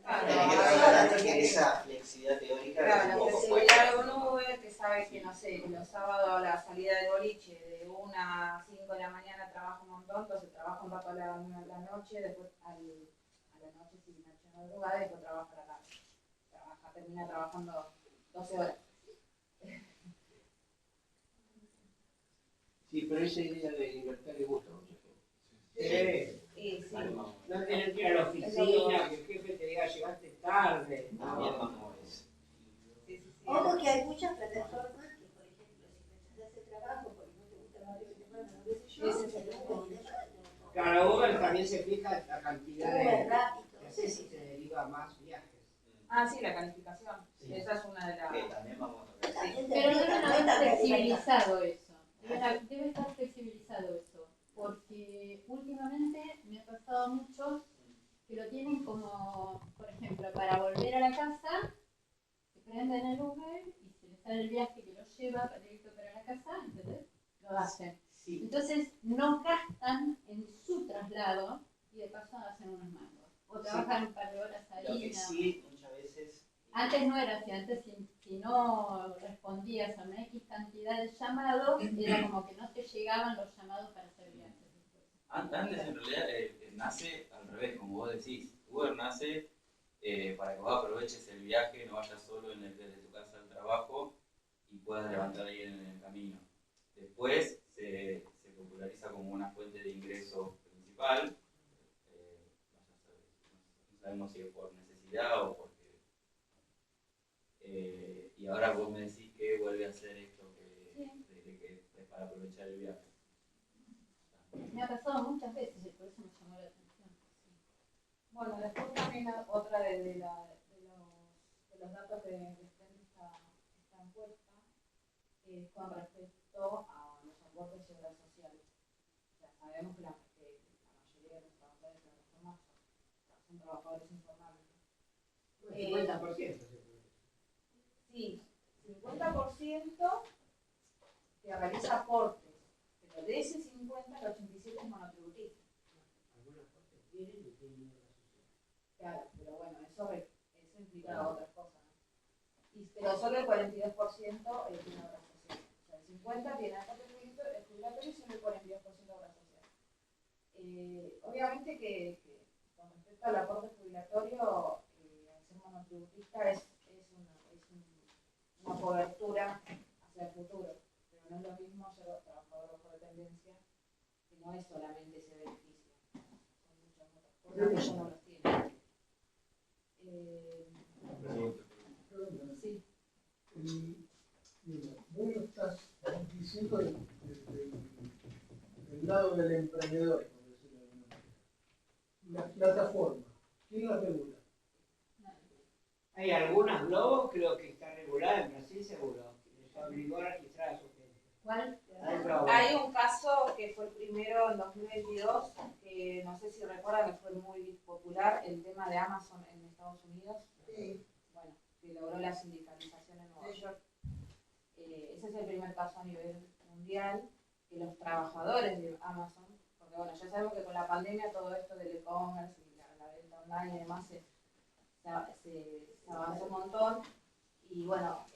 S2: tenés que trasladar que esa flexibilidad teórica
S8: Claro,
S2: es
S8: la
S2: un poco
S8: flexibilidad de un Uber que sabe que, no sé, los sábados a la salida del boliche de 1 a 5 de la mañana trabaja un montón, entonces trabaja un rato a la noche, después a la noche, si noche de madrugada, y después trabaja a la tarde. Termina trabajando 12 horas.
S4: Sí, pero esa idea de libertad le gusta a mucha gente.
S7: Sí. No tener que ir a la oficina, que el jefe te diga llegaste tarde.
S2: También vamos.
S3: Ojo que hay muchas plataformas que, por ejemplo, si rechazas ese trabajo porque no te gusta el horario que te mandan, no sé yo,
S7: Ese es el
S3: Uber y demás,
S7: Claro, Uber también se fija la cantidad de...
S3: Uber, Rappi, todo
S7: No sé
S3: eso.
S7: si se deriva más viajes.
S8: Ah, sí, la calificación.
S2: Sí.
S8: Esa es una de las...
S2: Que también vamos a ver.
S3: También te
S6: Pero
S3: explica,
S6: deben
S3: no
S6: haber
S3: es tan
S6: flexibilizado eso. Debe estar flexibilizado eso. Porque últimamente me ha pasado mucho que lo tienen como, por ejemplo, para volver a la casa, se prenden el Uber y se les sale el viaje que los lleva directo para la casa, ¿entendés? Lo hacen.
S7: Sí.
S6: Entonces no gastan en su traslado y de paso hacen unos mangos. O trabajan un par de horas ahí.
S2: Lo que
S6: nada
S2: sí, muchas veces...
S6: Antes no era así, antes si no respondías a una X cantidad de llamados, era como que no te llegaban los llamados para hacer viajes.
S1: Antes en realidad nace al revés, como vos decís. Uber nace para que vos aproveches el viaje, no vayas solo desde tu casa al trabajo y puedas levantar ahí en el camino. Después se populariza como una fuente de ingreso principal. No sabemos si es por necesidad o porque... y ahora vos me decís que vuelve a hacer esto de que es para aprovechar el viaje.
S6: Me ha pasado muchas veces y por eso me llamó la atención.
S8: Bueno, después también otra de los datos que desprende esta encuesta es con respecto a los aportes de seguridad social. O sea, sabemos que la mayoría de los trabajadores de la reforma son trabajadores informales.
S7: 50%.
S8: Sí, 50% que realiza aportes, pero de ese 50, el 87 es monotributista.
S7: Algunas cosas tienen y tienen una sociedad.
S8: Claro, pero bueno, eso implica otras cosas, ¿no? Pero solo el 42% tiene obra social. O sea, el 50% tiene aporte jubilatorio y solo el 42% de obra social. Obviamente que con respecto al aporte jubilatorio, al ser monotributista es una cobertura hacia el futuro, pero no es lo mismo ser trabajador bajo dependencia, que no es solamente ese beneficio, son muchas otras cosas que ellos no los tienen. Sí.
S11: Vos lo estás diciendo del lado del emprendedor, por decirlo de alguna manera. La plataforma, ¿quién la regula?
S7: Hay algunas Globo, creo que está regulada en Brasil seguro. Les obligó a registrar a su gente.
S6: ¿Cuál?
S8: Hay un caso que fue el primero en 2022, que no sé si recuerdan que fue muy popular, el tema de Amazon en Estados Unidos.
S3: Sí.
S8: Bueno, que logró la sindicalización en Nueva York. Ese es el primer caso a nivel mundial, que los trabajadores de Amazon, porque bueno, ya sabemos que con la pandemia todo esto del e-commerce y la venta online y demás se avanzó un montón, y bueno,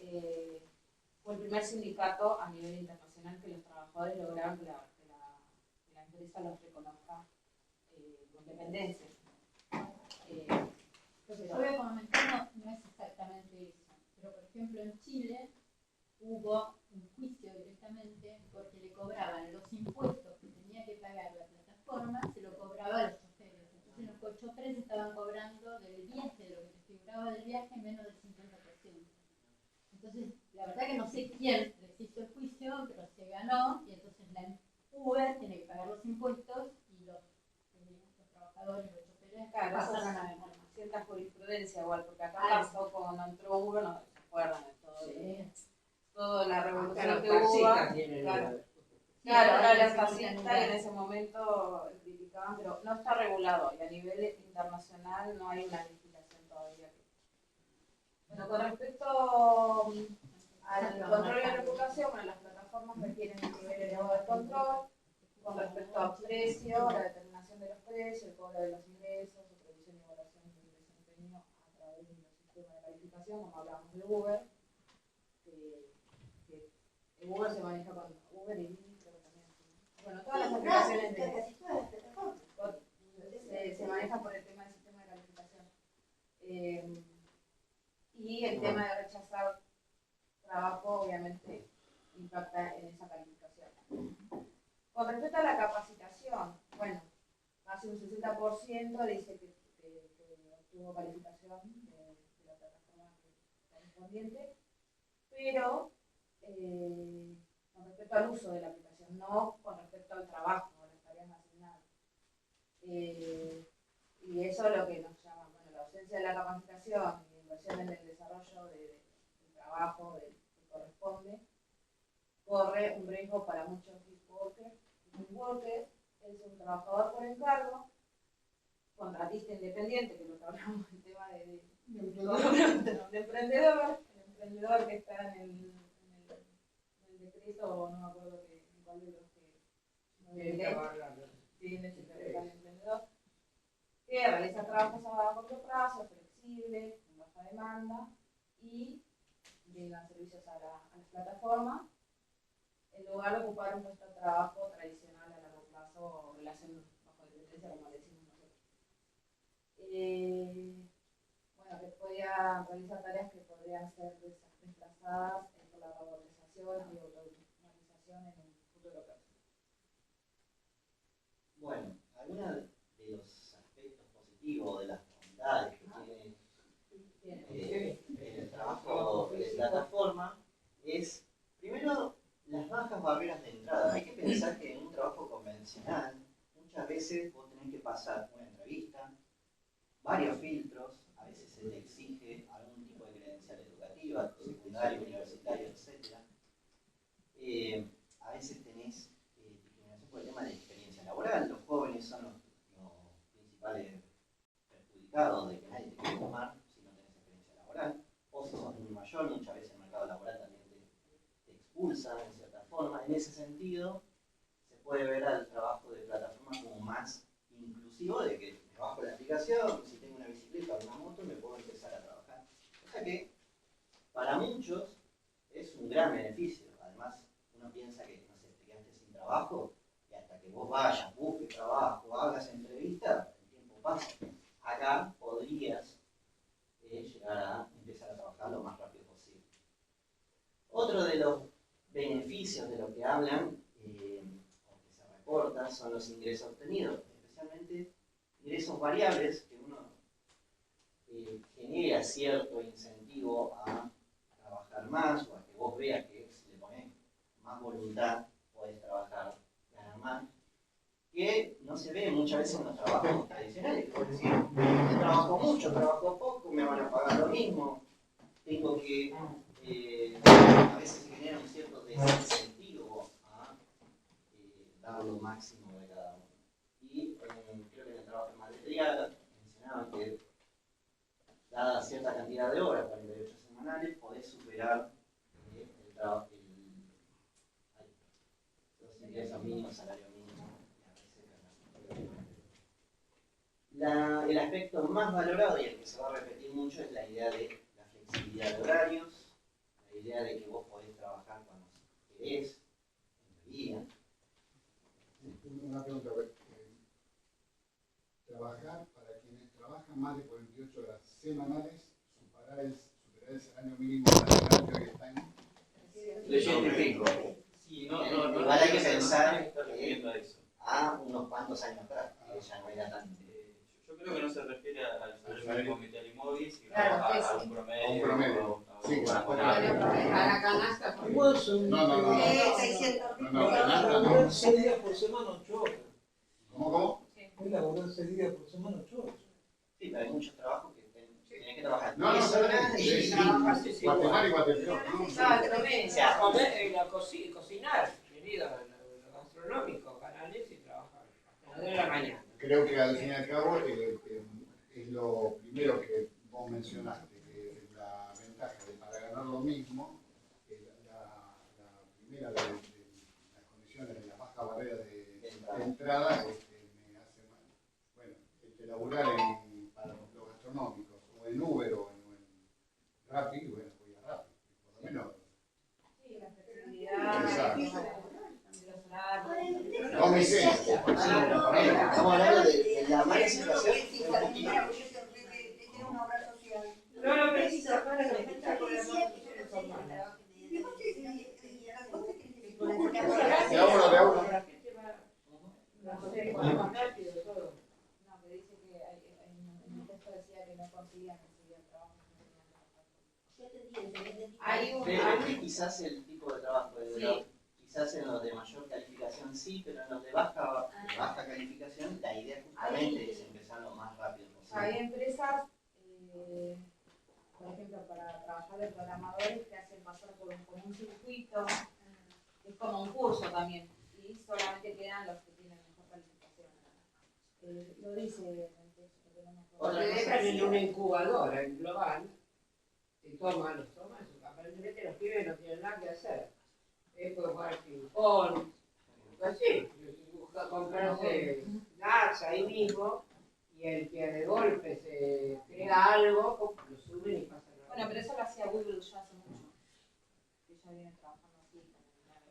S8: fue el primer sindicato a nivel internacional que los trabajadores lograron que la empresa los reconozca con dependencia.
S6: Lo que yo voy a comentar no es exactamente eso, pero por ejemplo en Chile hubo un juicio directamente porque le cobraban los impuestos que tenía que pagar la plataforma, se lo cobraba a los choferes. Entonces los choferes estaban cobrando del viaje, de lo que les figuraba del viaje, menos del 50%. Entonces, la verdad que no sé quién les hizo el juicio, pero se ganó, y entonces la Uber tiene que pagar los impuestos y los trabajadores, los choferes, pasaron a ganar.
S8: Cierta jurisprudencia igual, porque acá pasó cuando entró Uber, no se acuerdan de todo.
S6: Sí.
S8: Toda la revolución
S7: Los
S8: que hubo.
S7: taxistas tienen
S8: Claro.
S7: Uber.
S8: Claro, ahora los taxistas en ese momento criticaban, pero no está regulado y a nivel internacional no hay una legislación todavía. Bueno, con respecto al control de reputación, bueno, las plataformas requieren un nivel elevado de control con respecto a precio, la determinación de los precios, el cobro de los ingresos, la previsión y evaluación del desempeño a través de los sistemas de calificación, como hablamos de Uber. Uber se maneja con Uber y Lyft, creo que también. Bueno, todas las aplicaciones se manejan por el tema del sistema de calificación. Y el tema de rechazar trabajo, obviamente, impacta en esa calificación. Con respecto a la capacitación, bueno, casi un 60% dice que obtuvo calificación de la plataforma correspondiente. pero con respecto al uso de la aplicación, no con respecto al trabajo, a las tareas asignadas. Y eso es lo que nos llama, bueno, la ausencia de la capacitación y la inversión en el desarrollo del trabajo que corresponde, corre un riesgo para muchos gig workers. Gig worker es un trabajador por encargo, contratista independiente, que es lo que hablamos del tema de emprendedor, el emprendedor que está en el decreto, no me acuerdo cuál de los que tiene ese emprendedor, que realiza trabajos a corto plazo, flexible, con baja demanda y brindan servicios a las plataformas, en lugar de ocupar un puesto de trabajo tradicional a largo plazo o relación bajo dependencia, como decimos nosotros. Bueno, que podía realizar tareas que podrían ser desplazadas por la robotización y automatización en un futuro próximo.
S2: Bueno, algunos de los aspectos positivos, de las bondades que tiene el trabajo de plataforma es, primero, las bajas barreras de entrada. Hay que pensar que en un trabajo convencional muchas veces vos tenés que pasar una entrevista, varios filtros, a veces se te exige algún tipo de credencial educativa, secundario, universitario, etc. A veces tenés discriminación por el tema de experiencia laboral. Los jóvenes son los principales perjudicados de que nadie te quiere tomar si no tenés experiencia laboral. O si sos muy mayor, muchas veces el mercado laboral también te expulsa en cierta forma. En ese sentido, se puede ver al trabajo de plataforma como más inclusivo, de que me bajo la aplicación, si tengo una bicicleta o una moto, me puedo empezar a trabajar. O sea que, para muchos, es un gran beneficio. Además, uno piensa que, no sé, te quedaste sin trabajo, y hasta que vos vayas, busques trabajo, hagas entrevista, el tiempo pasa. Acá podrías llegar a empezar a trabajar lo más rápido posible. Otro de los beneficios de lo que hablan, o que se reportan, son los ingresos obtenidos, especialmente ingresos variables, que uno genera cierto incentivo a trabajar más, o a que vos veas que si le pones más voluntad podés trabajar, ganar más, que no se ve muchas veces en los trabajos tradicionales. Es decir, yo trabajo mucho, trabajo poco, me van a pagar lo mismo, tengo que, a veces se genera un cierto desincentivo a dar lo máximo de cada uno. Y creo que en el trabajo de material mencionaban que, dada cierta cantidad de horas, 48 semanales, podés superar los ingresos mínimos, salario mínimo, y a veces el aspecto más valorado y el que se va a repetir mucho es la idea de la flexibilidad de horarios, la idea de que vos podés trabajar cuando querés, en el día.
S10: Una pregunta, trabajar para quienes trabajan más de 48 horas semanales, superar el salario mínimo nacional que hoy está en
S2: 300 y pico.
S1: Sí,
S2: igual hay que pensar a unos cuantos años atrás, que ya no era tan...
S1: Yo creo que no se refiere al salario mínimo vital y móvil, sino
S3: Claro,
S1: a un promedio.
S10: A un promedio. Sí,
S3: a la canasta.
S11: Igual son
S10: No,
S3: 600
S10: no.
S11: 6 días por semana, 8 horas.
S10: ¿Cómo?
S11: Es laborar 6 días por semana, 8 horas.
S2: Sí, pero hay muchos trabajos que tienen que trabajar
S10: No,
S2: 10 horas y
S3: trabajar
S10: Guatemala y Guatepeor,
S2: o sea,
S7: Cocinar, querido, lo gastronómico, canales y trabajar hasta las 2 de la mañana.
S10: Creo que al fin y al cabo es lo primero que vos mencionaste, que la ventaja de para ganar lo mismo, la primera de las condiciones de la baja barrera de entrada me hace mal. Bueno, laburar para los gastronómicos, o en Uber o en Rappi, bueno, voy a Rappi, por lo menos.
S8: Sí, la flexibilidad, los horarios.
S10: No me sé.
S2: Estamos hablando de la mala situación un poquito.
S7: No precisa para que está con la condiciones formales.
S10: De ahora.
S8: No, que dice que en el texto decía que no consiguen conseguir trabajo.
S2: Depende quizás el tipo de trabajo, quizás en los de mayor calificación sí, pero en los de baja calificación la idea justamente es empezar lo más rápido posible.
S8: Hay empresas, por ejemplo, para trabajar de programadores que hacen pasar por un circuito, es como un curso también, y solamente quedan los que tienen mejor calificación. Lo dice.
S7: O te dejan en una incubadora en global, los toman, aparentemente los pibes no tienen nada que hacer. Pueden jugar ping-pong, así, comprarse darts ahí mismo, y el que de golpe se crea algo, lo suben y pasan a.
S8: Bueno, pero eso lo hacía Google ya hace mucho. Ella viene trabajando así.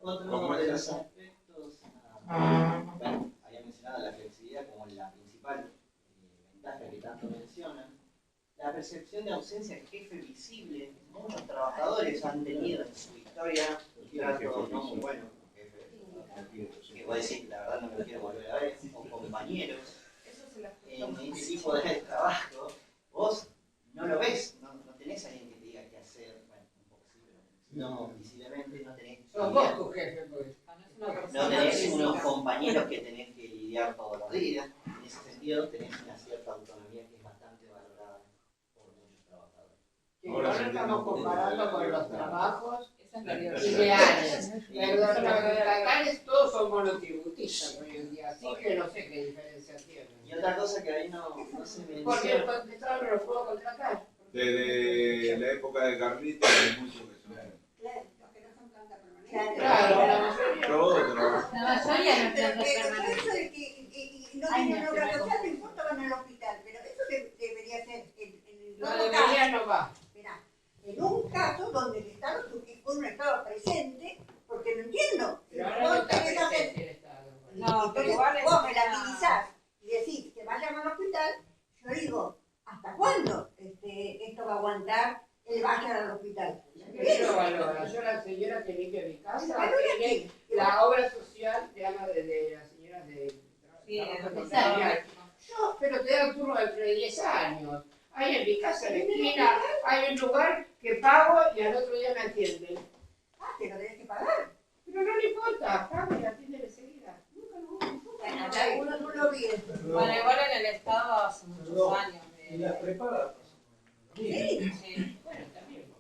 S2: Otro de los aspectos, bueno, había mencionado la flexibilidad como la principal ventaja que tanto mencionan. La percepción de ausencia del jefe visible. Muchos trabajadores han tenido en su historia un trato no muy bueno con jefe, que voy a decir, la verdad no me lo quiero volver a ver, o compañeros. En este tipo de trabajo, vos no lo ves, no tenés a alguien que te diga qué hacer, bueno, un poco sí, pero no, visiblemente no tenés.
S7: Sos vos tu jefe, pues.
S2: No tenés unos compañeros que tenés que lidiar todos los días. En ese sentido, tenés una cierta autonomía que es bastante valorada por muchos trabajadores.
S7: Que no lo estamos comparando con los trabajos
S8: ideales.
S7: Perdón, los todos son monotributistas hoy en día, así que no sé qué diferencia tienen.
S2: Y otra cosa que ahí no se menciona.
S7: Porque el contratado no lo puedo contratar.
S9: Desde la época de Carlitos hay muchos que son.
S3: Claro, los que no son planta permanente.
S7: Claro, la mayoría.
S9: Todos.
S6: La mayoría no
S3: Pero
S6: es permanente.
S3: eso de que no tienen obra social, no importa, van al hospital, pero eso debería ser en
S7: No
S3: todo
S7: debería,
S3: caso.
S7: no va.
S3: Mirá, en un caso donde el Estado fue un Estado presente, porque no entiendo.
S7: Pero ahora no está presente el Estado.
S8: No, pero
S3: Entonces,
S8: igual es
S3: vos
S8: una-
S3: relativizás y decís que vayan al hospital, yo digo, ¿hasta cuándo esto va a aguantar el vayan al hospital?
S7: Eso lo valora. Yo, la señora que limpia mi casa,
S3: Valora
S7: tiene la obra social de las señoras de trabajo social. Yo, pero te da un turno dentro de 10 años. Ahí en mi casa, en la esquina, hay un lugar que pago y al otro día me atienden.
S3: Ah, te lo tenés que pagar.
S7: Pero no le importa, pago y me atienden enseguida.
S3: Bueno, acá uno no lo vi.
S8: Bueno, igual en el Estado hace muchos años.
S11: Y las preparadas.
S3: Sí.
S8: Sí.
S7: Bueno, también.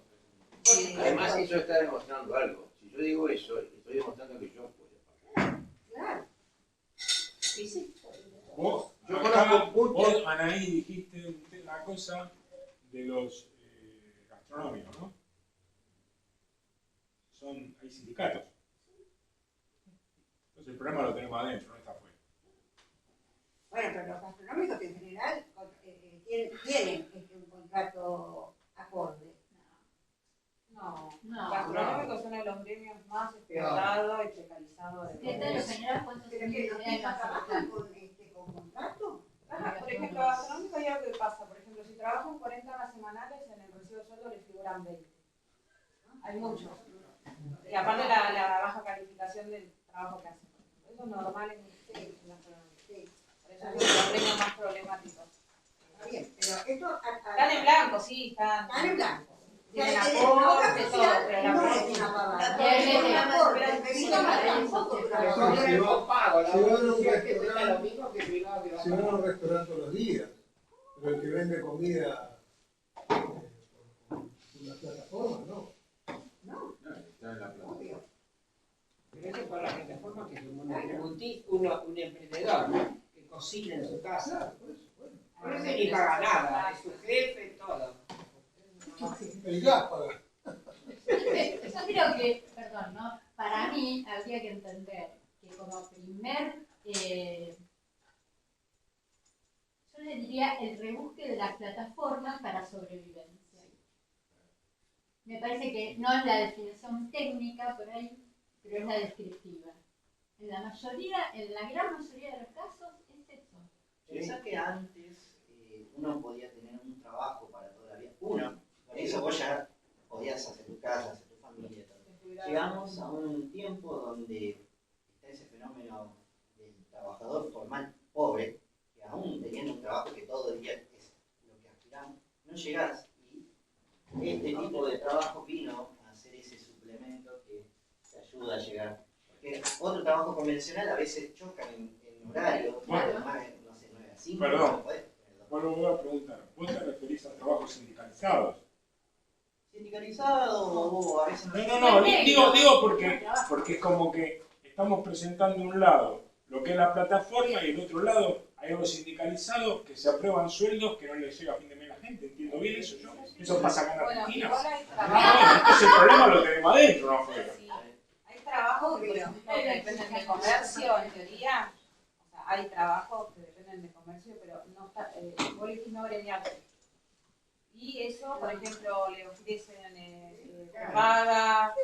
S4: Además, eso está demostrando algo. Si yo digo eso, estoy demostrando que yo puedo pagar.
S3: Claro.
S7: Sí, sí.
S12: Vos,
S4: Yo
S12: acá,
S4: conozco muchos-
S12: vos, Anaí, dijiste la cosa de los gastronómicos, ¿no? Hay sindicatos. Entonces el problema lo tenemos adentro, no está afuera.
S3: Bueno, pero los gastronómicos en general tienen un contrato acorde.
S8: No,
S6: No.
S8: gastronómicos son uno de los gremios más explotados y precarizados de
S6: ¿Qué tal lo general cuántos
S3: Pero que los mismos trabajan con contrato.
S8: Ajá, por ejemplo, gastronómico hay algo que pasa. Por ejemplo, si trabajan 40 horas semanales, en el recibo de sueldo les figuran 20. Hay muchos. Y aparte la baja calificación del trabajo que hacen. Eso es normal en gastronómico.
S3: Sí.
S8: Por eso es los gremios más problemáticos.
S3: Está bien, pero esto...
S8: Están en blanco, sí, están.
S3: Están en blanco.
S8: Tienen
S3: La
S8: aporte, todo,
S3: social
S8: pero la
S3: no
S8: aporte
S3: es una pavada.
S6: Tiene
S3: Es un aporte, el privado tampoco es una pavada.
S11: Se va-
S7: copago, la
S11: se va a un
S7: oficina que
S11: restaurante.
S7: está lo mismo que privado que va a
S11: Se van a
S7: pagar.
S11: un restaurante todos los días, pero el que vende comida por una plataforma, ¿no?
S3: No,
S9: Está en la plata.
S3: obvio.
S7: Pero eso para la plataforma que es un monotributista, un emprendedor que cocina en su casa. Por eso ni paga nada, es su jefe, todo.
S11: El gas paga.
S6: Yo creo que, perdón, ¿no? Para mí habría que entender que como primer, yo le diría el rebusque de las plataformas para sobrevivencia. Me parece que no es la definición técnica por ahí, pero es la descriptiva. En la gran mayoría de los casos es eso.
S2: Pensá que antes uno podía tener un trabajo para toda la vida. Uno, por eso vos ya podías hacer tu casa, hacer tu familia. Todo. Llegamos a un tiempo donde está ese fenómeno del trabajador formal pobre, que aún teniendo un trabajo que todo el día es lo que aspiramos, no llegás y este tipo de trabajo vino a hacer ese suplemento que te ayuda a llegar. Porque otro trabajo convencional a veces chocan en horario, además, no sé, 9 a 5.
S12: Perdón, bueno, voy a preguntar, ¿vos te referís a trabajos sindicalizados?
S2: ¿Sindicalizado o a veces
S12: No, digo porque es como que estamos presentando un lado lo que es la plataforma y el otro lado hay algo sindicalizado que se aprueban sueldos que no les llega a fin de mes a la gente. ¿Entiendo bien eso yo? ¿Eso pasa acá en Argentina? Entonces el problema lo tenemos adentro, no afuera.
S8: Hay trabajos que, por ejemplo, que dependen de comercio, en teoría. O sea, hay trabajos que dependen de comercio, pero no está, vos elegís no gremiarte. Y eso, por ejemplo, le ofrecen paga,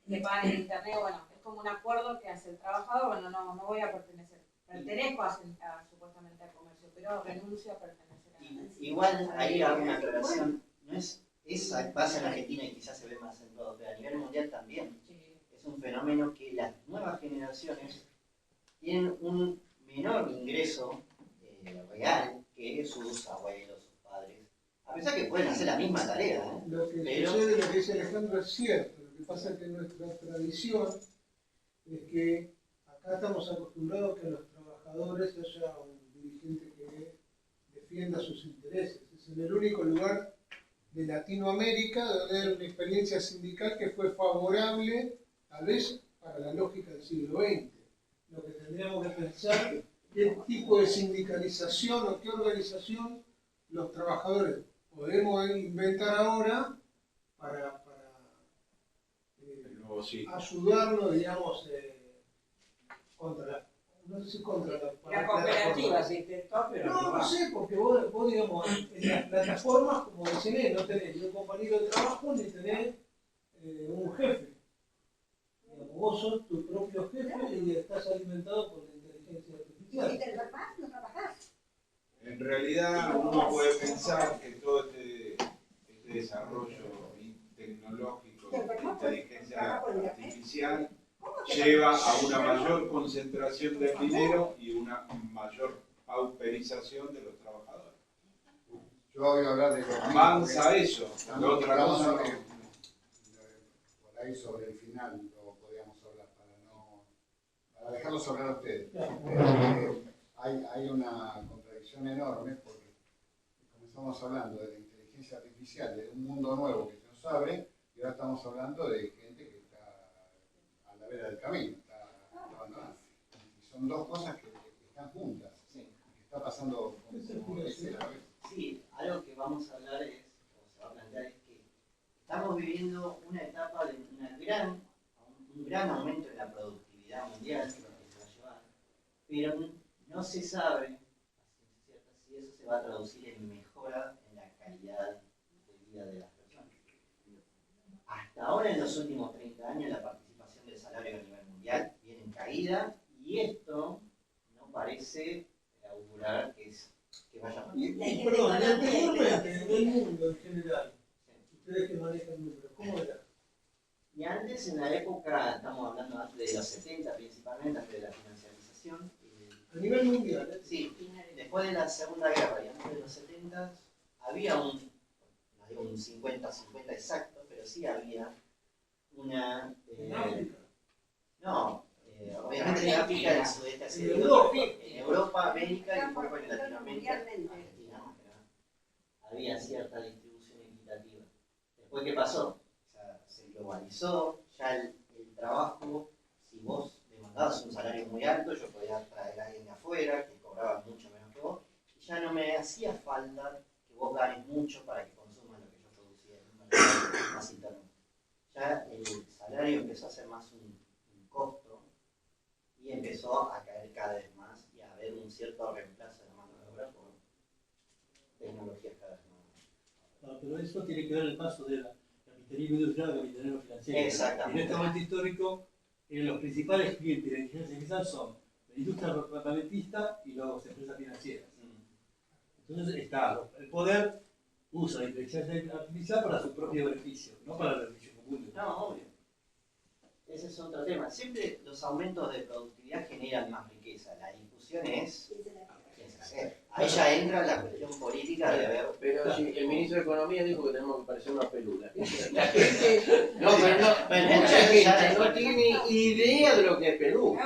S8: le pagan en internet, bueno, es como un acuerdo que hace el trabajador, bueno, no voy a pertenecer. Pertenezco supuestamente al comercio, pero renuncio a pertenecer a la
S2: Igual ahí hago una aclaración, no es esa base en Argentina y quizás se ve más acentuado, pero a nivel mundial también. Es un fenómeno que las nuevas generaciones tienen un menor ingreso real que sus abuelos, sus padres, a pesar que pueden hacer la misma tarea.
S11: Lo que
S2: pero...
S11: sucede, lo que dice Alejandro es cierto, lo que pasa es que nuestra tradición es que acá estamos acostumbrados a que los trabajadores haya un dirigente que defienda sus intereses. Es en el único lugar de Latinoamérica donde hay una experiencia sindical que fue favorable, tal vez, para la lógica del siglo XX. Lo que tendríamos que pensar, qué tipo de sindicalización o qué organización los trabajadores podemos inventar ahora para ayudarnos, digamos, contra
S7: la cooperativa se intentó, pero
S11: no sé, porque vos digamos, en las plataformas, como dicen, no tenés ni un compañero de trabajo ni tenés un jefe. Digamos, vos sos tu propio jefe y estás alimentado por la inteligencia artificial.
S3: Si te trabajás, no trabajás.
S9: En realidad uno puede pensar que todo este desarrollo tecnológico de inteligencia artificial lleva a una mayor concentración del dinero y una mayor pauperización de los trabajadores.
S10: Yo voy a hablar de lo
S9: avanza eso, de otra cosa no.
S10: Por ahí sobre el final lo podríamos hablar para dejarlos hablar a ustedes. Hay una contradicción enorme porque comenzamos hablando de la inteligencia artificial, de un mundo nuevo que se nos abre, y ahora estamos hablando de gente que está a la vera del camino, está abandonada. Y son dos cosas que están juntas.
S2: Sí.
S10: Que está pasando como dice la vez.
S2: Sí, algo que vamos a hablar es, o se va a plantear, es que estamos viviendo una etapa de un gran aumento en la productividad mundial, que se va a llevar, pero no se sabe si eso se va a traducir en mejora en la calidad de vida de las personas. Hasta ahora, en los últimos 30 años, la participación del salario a nivel mundial viene en caída y esto no parece augurar que vaya a
S11: Y perdón, anteriormente, en el mundo en general, ustedes que manejan números, ¿cómo era?
S2: Y antes, en la época, estamos hablando antes de los 70 principalmente, antes de la financiarización.
S11: A nivel mundial, ¿eh?
S2: Sí, después de la Segunda Guerra y antes de los 70 había no digo un 50-50 exacto, pero sí había una... obviamente en África, en el sudeste asiático, en Europa, América y un poco en Latinoamérica, Argentina, había cierta distribución equitativa. Después, ¿qué pasó? O sea, se globalizó, ya el trabajo, si vos demandabas un salario muy alto, yo podía traer a alguien de afuera que cobraba mucho menos que vos, y ya no me hacía falta que vos ganes mucho para que consumas lo que yo producía en un mercado más interno. Ya el salario empezó a ser más un costo y empezó a caer cada vez más y a haber un cierto reemplazo de la mano de obra por tecnologías cada vez más.
S5: Pero eso tiene que ver el paso de la capitalismo industrial al capitalismo financiero.
S2: Exactamente.
S5: En este momento histórico, los principales clientes de la inteligencia artificial son la industria armamentista y las empresas financieras. Entonces el poder usa la inteligencia artificial para su propio beneficio, no para el beneficio común.
S2: No, obvio. Ese es otro tema. Siempre los aumentos de productividad generan más riqueza. La discusión es quién se la Ahí ya entra la cuestión política de ver.
S4: Pero si el ministro de Economía dijo que tenemos que parecer una peluda. La gente, mucha gente no tiene idea de lo que es Perú.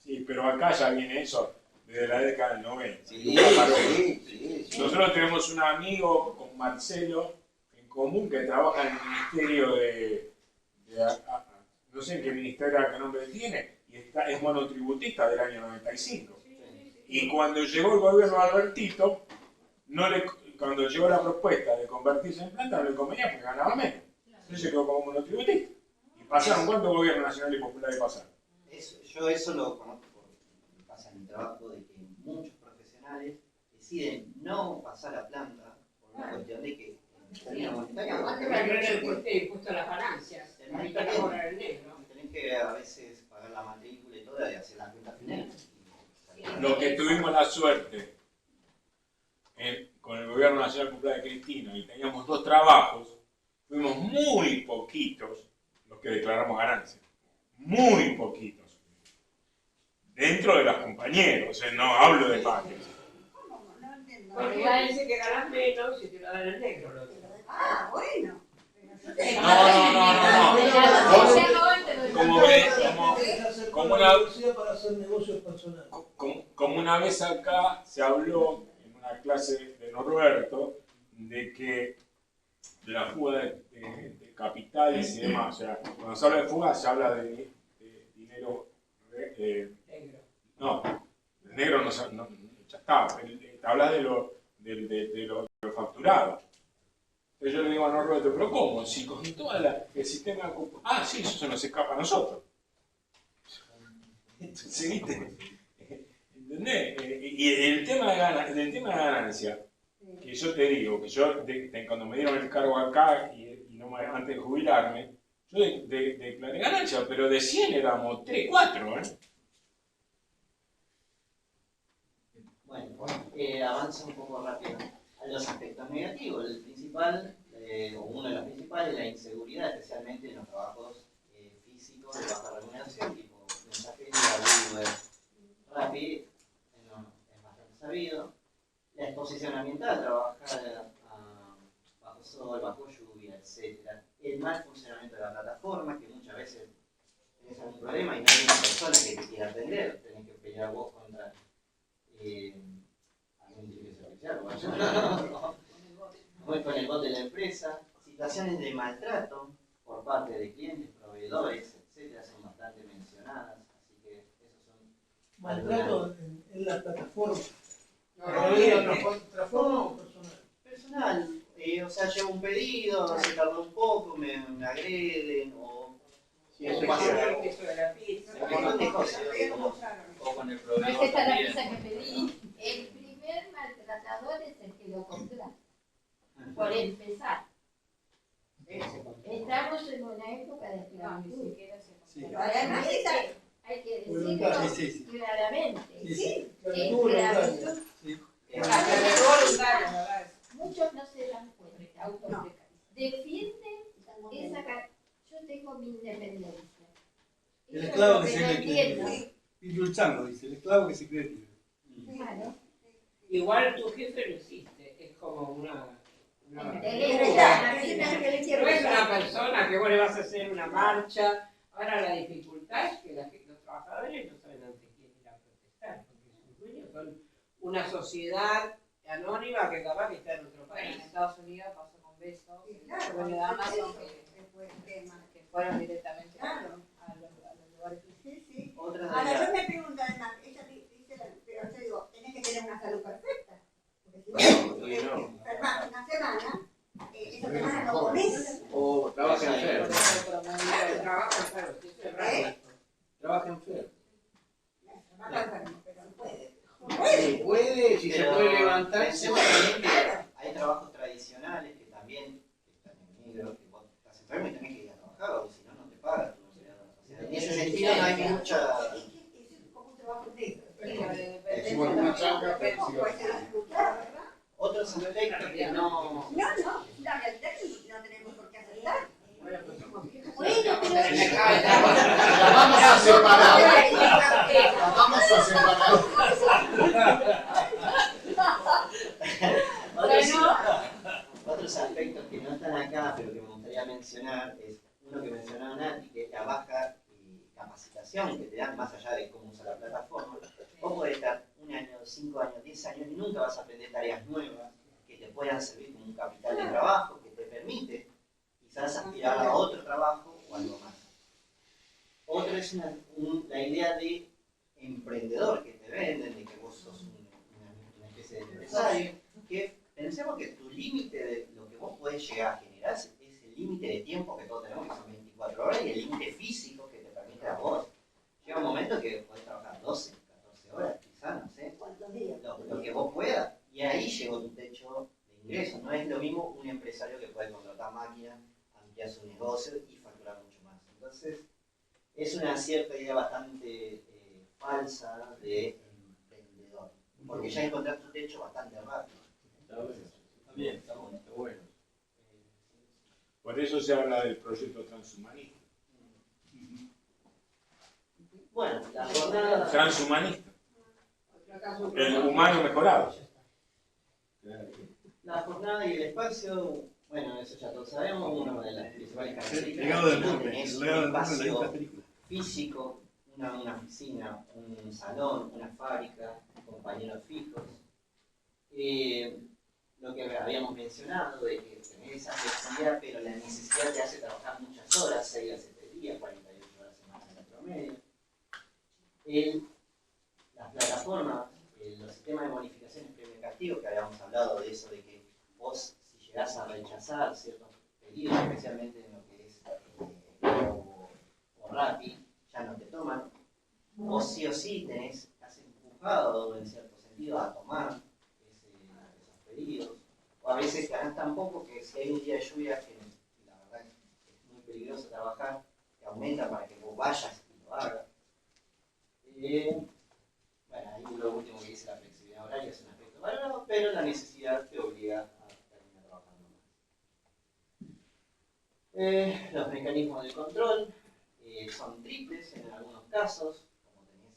S12: Sí, pero acá ya viene eso desde la década del 90.
S4: Sí,
S12: Nunca paró.
S4: sí.
S12: Nosotros tenemos un amigo con Marcelo en común que trabaja en el ministerio no sé en qué ministerio era, qué nombre tiene, y es monotributista del año 95. Y cuando llegó el gobierno de Albertito, cuando llegó la propuesta de convertirse en planta, no le convenía porque ganaba menos. Entonces se quedó como monotributista. ¿Y pasaron cuántos gobiernos nacionales y populares pasaron?
S2: Yo eso lo conozco porque pasa en mi trabajo, de que muchos profesionales deciden no pasar a planta por una cuestión de que
S7: impuesto a las ganancias. Tenés
S2: que a veces pagar la matrícula y todo y hacer la cuenta final.
S12: Lo que tuvimos la suerte con el gobierno nacional popular de Cristina y teníamos 2 trabajos, fuimos muy poquitos los que declaramos ganancias. Muy poquitos. Dentro de los compañeros, o sea, no hablo de padres.
S7: Porque ella dice que ganas menos si te lo dan en negro.
S3: Ah, bueno.
S12: Como una vez acá se habló en una clase de Norberto de la fuga de capitales y demás. O sea, cuando se habla de fuga se habla de dinero negro. No, el negro no, ya está. Habla de lo facturado. Entonces yo le digo a Norberto, pero ¿cómo? Si con todo el sistema... sí, eso se nos escapa a nosotros. Entonces, ¿viste? ¿Entendés? Y el tema de ganancia, que yo te digo, que yo cuando me dieron el cargo acá y no antes de jubilarme, yo declaré ganancia, pero de 100 éramos 3, 4,
S2: Bueno, avanza un poco rápido a los aspectos negativos. El principal, o uno de los principales, es la inseguridad, especialmente en los trabajos físicos de baja remuneración, tipo mensajería, Uber, Rappi, es bastante sabido. La exposición ambiental, trabajar bajo sol, bajo lluvia, etc. El mal funcionamiento de la plataforma, que muchas veces tenés algún problema y no hay una persona que te quiera atender, tenés que pelear vos contra alguna inteligencia artificial, con el bot de la empresa. Situaciones de maltrato por parte de clientes, proveedores, etcétera, son bastante mencionadas, así que esos son
S11: maltrato en la plataforma.
S2: ¿Plataforma o personal? Personal, o sea, llevo un pedido, se tardó un poco, me agreden, o pasa el piso de la pizza, un montón de cosas.
S1: O con el
S6: No es
S1: proveedor
S6: que esta es la
S1: también.
S6: pizza que pedí. El primer maltratador es el que lo compra. Por empezar. Estamos en una época de esclavitud. Pero además hay que decirlo claramente.
S11: Sí.
S6: Esclavitud. Muchos no se dan cuenta. Defienden esa... Yo tengo mi independencia.
S5: El esclavo que se
S6: no
S5: cree
S6: entiendo.
S5: libre. Pinchulchango dice, el esclavo que se cree libre.
S6: Claro.
S7: Igual tu jefe no existe, es como una no es una persona que vos le vas a hacer una marcha. Ahora la dificultad es que los trabajadores no saben ante quién ir a protestar, porque sus dueños son una sociedad anónima que capaz que está en otro país.
S8: En Estados Unidos pasó con Besos,
S3: Claro,
S8: bueno, de Amazon, que fueron directamente a los lugares.
S3: Sí.
S2: Otra de
S3: Ahora
S2: las-
S3: yo me pregunto además, ella dice, pero yo digo, tenés que tener una salud perfecta. Porque si vos enfermas una semana, esa semana no comés.
S4: O trabaja enfermo. Trabaja enfermo.
S3: Trabaja enfermo, pero no puede.
S4: Si puede, si se
S2: Pero
S4: puede levantar, se
S2: pensemos
S4: va.
S2: también que hay trabajos tradicionales que también están en negro, que vos estás enfermo y tenés que ir a trabajar, o si no, no te pagan. O sea, en ese sentido no hay mucha...
S3: Es como un trabajo negro.
S10: Decimos una changa, pero sí.
S2: Otros aspectos que no...
S3: No, la realidad es que no tenemos por qué aceptar.
S6: Bueno,
S10: La vamos a separar. La vamos a separar.
S2: podría mencionar es uno que mencionaba Nati, que es la baja capacitación que te dan más allá de cómo usar la plataforma. Vos podés estar 1 año, 5 años, 10 años y nunca vas a aprender tareas nuevas que te puedan servir como un capital de trabajo que te permite quizás aspirar a otro trabajo o algo más. Otro es la idea de emprendedor que te venden, de que vos sos una especie de empresario, que pensemos que tu límite de lo que vos podés llegar a generar es el límite de tiempo que todos tenemos, que son 24 horas, y el límite físico que te permite a vos. Llega un momento que podés trabajar 12, 14 horas, quizás, no sé,
S3: ¿Cuántos días?
S2: lo que vos puedas, y ahí llegó tu techo de ingresos. No es lo mismo un empresario que puede contratar máquinas, ampliar su negocio y facturar mucho más. Entonces, es una cierta idea bastante falsa de emprendedor, porque ya encontraste tu techo bastante rápido.
S4: Está bien, está bueno.
S12: Por eso se habla del proyecto transhumanista.
S2: Bueno, la jornada...
S12: Transhumanista. El humano mejorado.
S2: La jornada y el espacio, bueno, eso ya todos sabemos, una de las principales características es un espacio físico, una oficina, un salón, una fábrica, compañeros fijos. Lo que habíamos mencionado de que tenés esa flexibilidad, pero la necesidad te hace trabajar muchas horas, 6 a 7 días, 48 horas semanales en promedio. Las plataformas, los sistemas de bonificaciones premio y castigo, que habíamos hablado de eso, de que vos, si llegás a rechazar ciertos pedidos, especialmente en lo que es o Rappi, ya no te toman. Vos sí o sí estás empujado en cierto sentido a tomar esos pedidos. O a veces ganás tan poco que si hay un día de lluvia, que la verdad es muy peligroso trabajar, te aumenta para que vos vayas y lo hagas. Bueno, ahí lo último que dice la flexibilidad horaria es un aspecto valorado, pero la necesidad te obliga a terminar trabajando más. Los mecanismos de control son triples en algunos casos, como tenés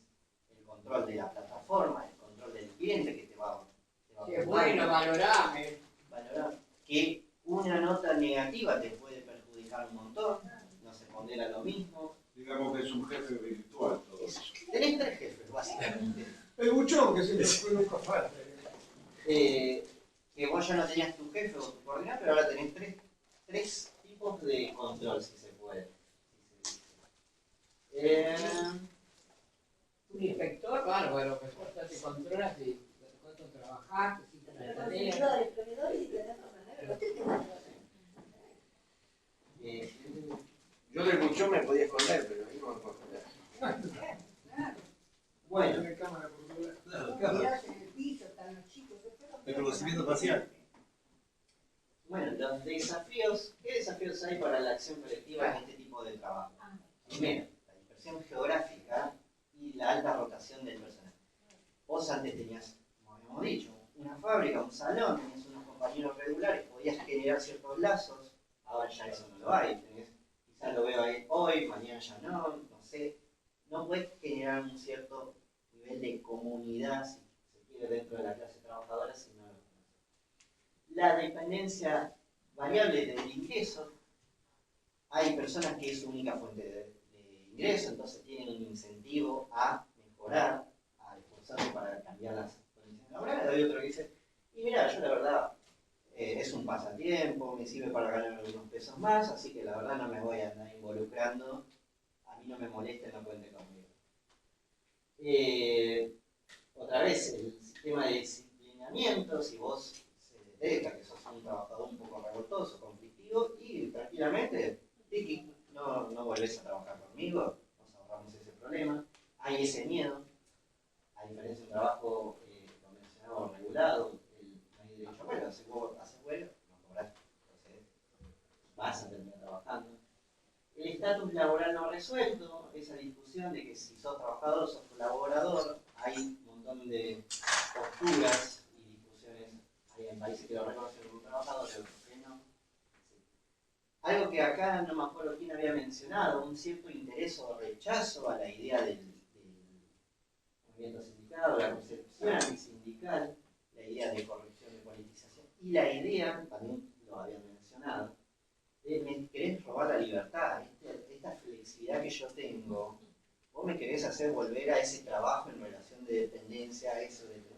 S2: el control de la plataforma, el control del cliente que te va
S7: Qué bueno, valorar.
S2: Que una nota negativa te puede perjudicar un montón, no se pondera lo mismo.
S9: Digamos que es un jefe virtual todo eso.
S2: Tenés 3 jefes, básicamente.
S11: El buchón que siempre fue nunca falta.
S2: Que vos ya no tenías tu jefe o tu coordinador, pero ahora tenés 3 tipos de control, si se puede.
S7: Un inspector, bárbaro, que te controla si te cuesta trabajar, si te la tarea.
S3: Proveedores y tenés que manera.
S4: Yo del buchón me podía esconder, pero ahí no me puedo esconder.
S2: Bueno.
S3: Mirás en el piso, están los chicos.
S5: El conocimiento facial.
S2: Bueno, los desafíos, ¿qué desafíos hay para la acción colectiva en este tipo de trabajo? Primero, la dispersión geográfica y la alta rotación del personal. Vos antes tenías, como habíamos dicho, una fábrica, un salón, tenías unos compañeros regulares, podías generar ciertos lazos, ahora ya eso no lo hay, quizás lo veo ahí hoy, mañana ya no sé, no puedes generar un cierto nivel de comunidad, si se quiere, dentro de la clase trabajadora si no lo conoces. La dependencia variable del ingreso, hay personas que es su única fuente de ingreso, entonces tienen un incentivo a mejorar, a esforzarse para cambiar las condiciones laborales. Hay otro que dice, y mira, yo la verdad es un pasatiempo, me sirve para ganar algunos pesos más, así que la verdad no me voy a andar involucrando, a mí no me molesta, no cuente conmigo. Otra vez, el sistema de disciplinamiento, si vos se detecta que sos un trabajador un poco revoltoso, conflictivo, y tranquilamente, tiki, no volvés a trabajar conmigo, nos ahorramos ese problema. Hay ese miedo, a diferencia de un trabajo convencionado o regulado, no hay derecho a huelga. Si vos haces huelga, no cobrás, entonces vas a terminar trabajando. El estatus laboral no resuelto, esa discusión de que si sos trabajador o sos colaborador, hay un montón de posturas y discusiones. Hay en países que lo reconocen como trabajador y otros que no. Algo que acá no me acuerdo quién había mencionado, un cierto interés o rechazo a la idea del movimiento sindical, la concepción antisindical, la idea de corrupción, de politización, y la idea, también lo habían mencionado, me querés robar la libertad, esta flexibilidad que yo tengo, vos me querés hacer volver a ese trabajo en relación de dependencia, a eso de que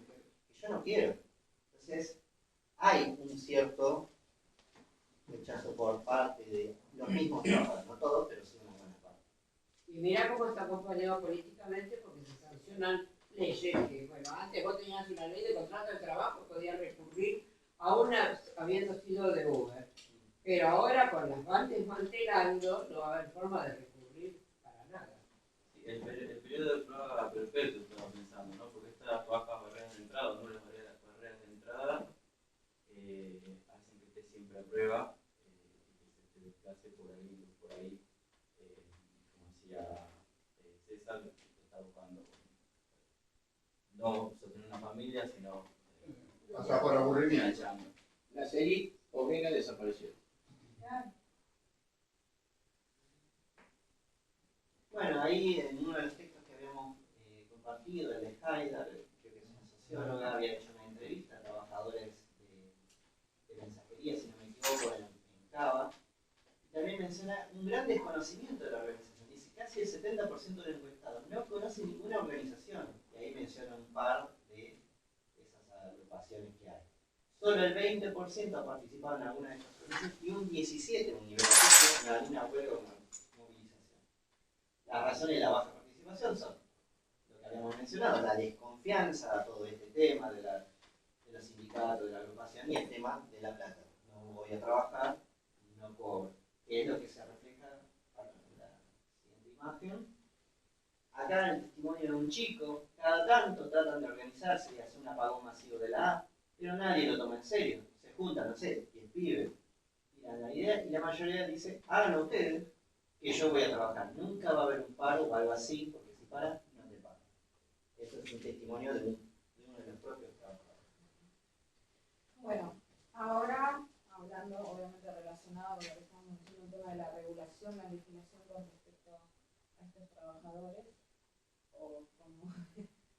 S2: yo no quiero. Entonces, hay un cierto rechazo por parte de los mismos trabajadores, no todos, pero sí una buena parte.
S7: Y mira cómo está acompañado políticamente, porque se sancionan leyes que, bueno, antes vos tenías una ley de contrato de trabajo, podías recurrir a una habiendo sido de Uber. Pero ahora con las van desmantelando, no va a haber forma de recurrir para nada.
S1: Sí, el periodo de prueba perpetuo estaba pensando, ¿no? Porque estas bajas barreras de entrada, no las barreras de entrada, hacen que esté siempre a prueba y que se te desplace por ahí, como decía César, que está buscando no sostener una familia, sino
S10: hasta por aburrimiento.
S4: Las élites obreras desaparecieron.
S2: Bueno, ahí en uno de los textos que habíamos compartido, el de Haidar, creo que es una socióloga, había hecho una entrevista a trabajadores de mensajería, si no me equivoco, en Cava, y también menciona un gran desconocimiento de la organización. Dice, casi el 70% del encuestado no conoce ninguna organización, y ahí menciona un par de esas agrupaciones que hay. Solo el 20% ha participado en alguna de estas organizaciones y un 17% en un nivel en alguna huelga o movilización. Las razones de la baja participación son lo que habíamos mencionado, la desconfianza a todo este tema de los sindicatos, de la agrupación y el tema de la plata. No voy a trabajar, no cobro. Que es lo que se refleja en la siguiente imagen. Acá en el testimonio de un chico, cada tanto tratan de organizarse y hacer un apagón masivo de la A, pero nadie lo toma en serio. Se juntan, no sé, 10 pibes, tiran la idea y la mayoría dice, háganlo ustedes, que yo voy a trabajar. Nunca va a haber un paro o algo así, porque si paras, no te pagan. Esto es un testimonio de uno de los propios trabajadores.
S8: Bueno, ahora, hablando obviamente relacionado con lo que estamos diciendo, el tema de la regulación, la legislación con respecto a estos trabajadores, o como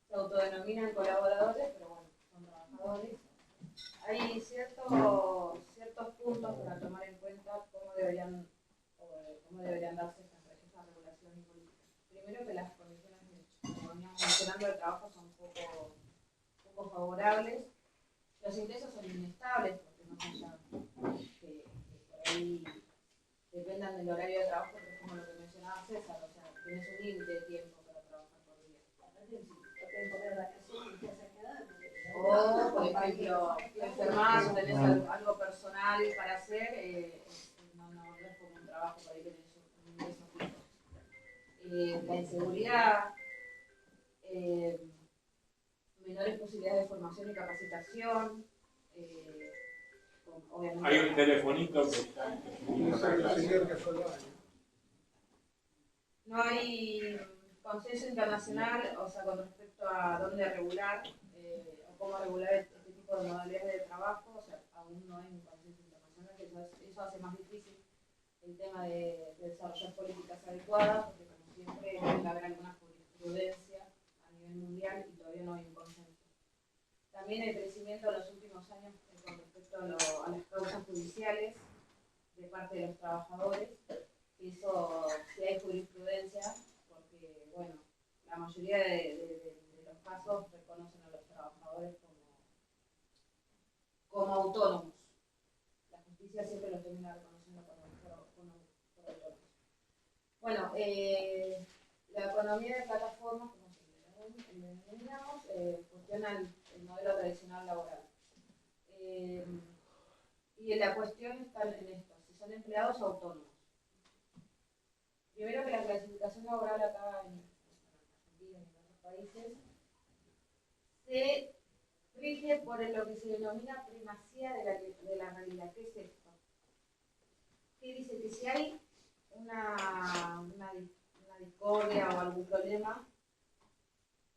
S8: se autodenominan colaboradores, pero bueno, son trabajadores. Hay ciertos puntos para tomar en cuenta cómo deberían darse esas regulaciones y políticas. Primero, que las condiciones, como veníamos mencionando, de trabajo son poco favorables. Los ingresos son inestables, porque no haya que por ahí dependan del horario de trabajo, que es como lo que mencionaba César, o sea, tienes un límite de tiempo para trabajar por día. O, por ejemplo, te enfermas o tenés algo personal para hacer, no es como un trabajo para ir que tenés un ingreso fijo. La inseguridad, menores posibilidades de formación y capacitación. Obviamente,
S12: hay un telefonito que está.
S8: No hay consenso internacional, o sea, con respecto a dónde regular o cómo regular este tipo de modalidades de trabajo, o sea, aún no hay un consenso internacional, que eso hace más difícil el tema de desarrollar políticas adecuadas, porque como siempre tiene que haber alguna jurisprudencia a nivel mundial y todavía no hay un consenso. También el crecimiento en los últimos años con respecto a las causas judiciales de parte de los trabajadores, eso sí hay jurisprudencia, porque bueno, la mayoría de los casos reconocen a los trabajadores como autónomos. La justicia siempre los termina reconociendo como autónomos. Bueno, la economía de plataformas, como se le denominamos, cuestiona el modelo tradicional laboral. Y la cuestión está en esto, si son empleados o autónomos. Primero, que la clasificación laboral acá en Argentina y en otros países se rige por lo que se denomina primacía de la realidad. ¿Qué es esto? Que dice que si hay una discordia o algún problema,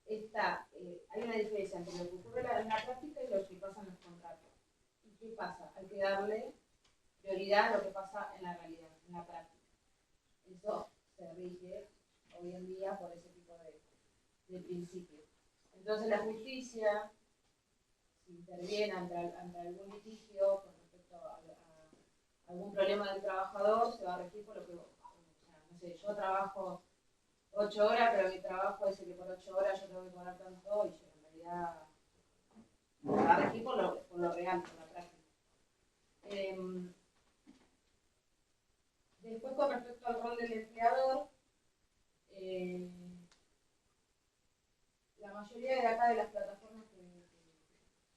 S8: hay una diferencia entre lo que ocurre en la práctica y lo que pasa en los contratos. ¿Y qué pasa? Hay que darle prioridad a lo que pasa en la realidad, en la práctica. Eso se rige hoy en día por ese tipo de principios. Entonces la justicia, si interviene ante algún litigio con respecto algún problema del trabajador, se va a regir por lo que, o sea, no sé, yo trabajo 8 horas, pero mi trabajo dice que por 8 horas yo tengo que cobrar tanto, y yo en realidad se va a regir por lo real, por la práctica. Después, con respecto al rol del empleador, la mayoría de acá de las plataformas que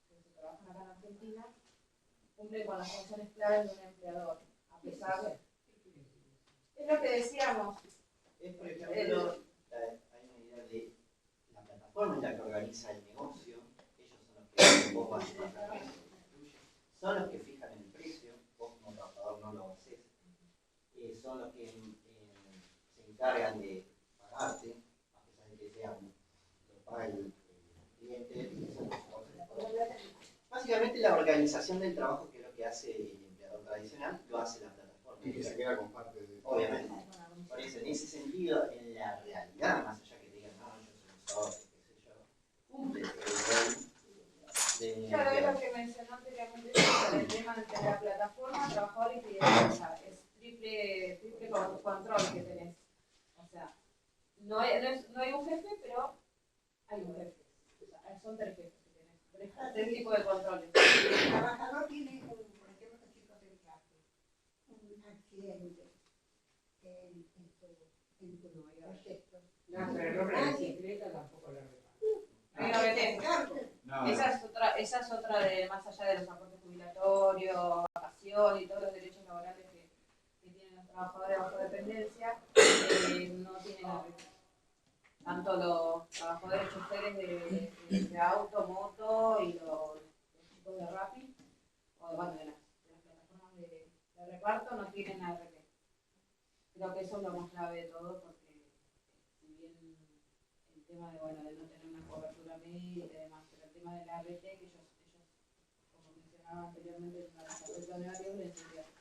S8: se trabajan acá en Argentina cumplen con las funciones claves de un empleador, a pesar de... Es lo que decíamos.
S2: Es, por ejemplo, hay una idea de la plataforma es la que organiza el negocio, ellos son los que vos vas a hacer la precio, son los que fijan el precio, vos como trabajador no lo haces, son los que se encargan de pagarte, a pesar de que sea lo paga el cliente. Básicamente la organización del trabajo, que es lo que hace el empleador tradicional, lo hace la plataforma.
S10: Y que se queda con parte de...
S2: Obviamente. Por eso, en ese sentido, en la realidad, más allá que digan, no, yo soy un socio, qué sé yo, cumple el rol de...
S8: Claro, es lo que mencionó anteriormente sobre el tema entre la plataforma, trabajador y cliente. O sea, es triple control que tenés. O sea, no hay un jefe, pero hay un jefe. O sea, son 3 jefes que tenés. 3 tipos de controles.
S3: El trabajador tiene, por ejemplo, los chicos del café, un accidente en tu proyecto.
S7: No, pero no la bicicleta tampoco la
S8: Esa es otra de, más allá de los aportes jubilatorios, vacaciones y todos los derechos laborales que tienen los trabajadores bajo dependencia, no tienen arreglo. Tanto los trabajadores choferes de auto, moto y los chicos de Rappi, o bueno, de las plataformas de reparto, no tienen arreglo. Creo que eso es lo más grave de todo, porque si bien el tema de, bueno, de no tener una cobertura médica y demás, pero el tema de la ART, que ellos como mencionaba anteriormente, en la desarrollo de varios, les enviaron.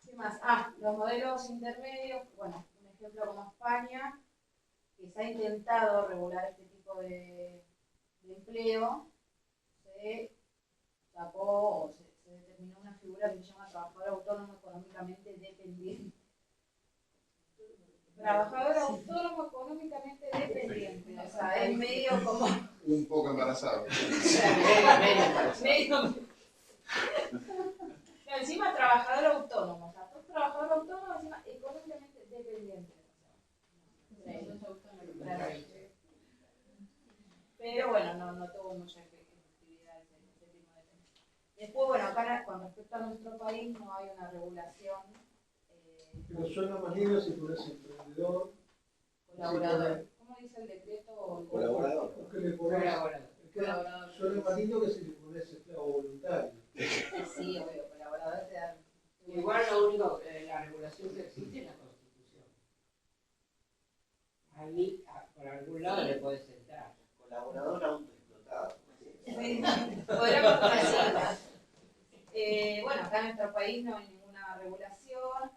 S8: ¿Qué más? Los modelos intermedios, bueno, un ejemplo como España, que se ha intentado regular este tipo de empleo, se sacó o se determinó una figura que se llama trabajador autónomo económicamente dependiente. Trabajador autónomo económicamente dependiente, o sea, es medio como...
S10: Un poco embarazado.
S8: medio... Encima trabajador autónomo, o sea, tú trabajador autónomo, encima económicamente dependiente. Pero bueno, no tuvo mucha efectividad ese tipo de temas. Después, bueno, acá con respecto a nuestro país no hay una regulación.
S11: Pero suena más lindo si pones emprendedor.
S8: Colaborador. ¿Cómo dice el decreto?
S2: Colaborador.
S11: O que le pones,
S8: Colaborador.
S11: suena más lindo que si le pones esclavo voluntario.
S8: Sí, obvio, colaborador te da.
S7: Igual lo único, la regulación que existe es la Constitución. Ahí, por algún lado le podés entrar.
S2: Colaborador autoexplotado.
S8: Podríamos decir. Bueno, acá en nuestro país no hay ninguna regulación.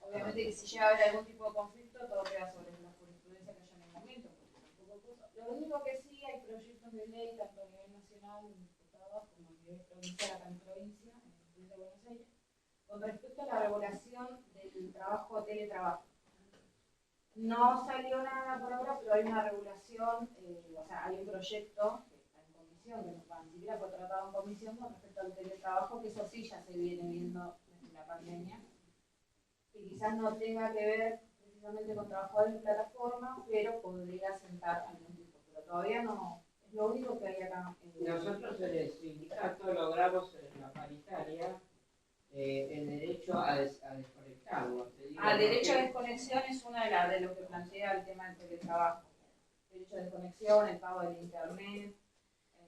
S8: Obviamente que si llega a haber algún tipo de conflicto, todo queda sobre la jurisprudencia que haya en el momento. Lo único que sí, hay proyectos de ley, tanto a nivel nacional, en diputados, como a nivel provincial, acá en provincia, en la provincia de Buenos Aires, con respecto a la regulación del trabajo teletrabajo. No salió nada por ahora, pero hay una regulación, o sea, hay un proyecto que está en comisión, que ni siquiera fue tratado en comisión con respecto al teletrabajo, que eso sí ya se viene viendo desde la pandemia, que quizás no tenga que ver precisamente con trabajadores de plataforma, pero podría sentar algún tipo. Pero todavía no, es lo único que hay acá.
S7: Nosotros en el sindicato logramos en la paritaria el derecho a desconectarnos.
S8: El derecho a desconexión es una de lo que plantea el tema del teletrabajo. El derecho a desconexión, el pago del internet.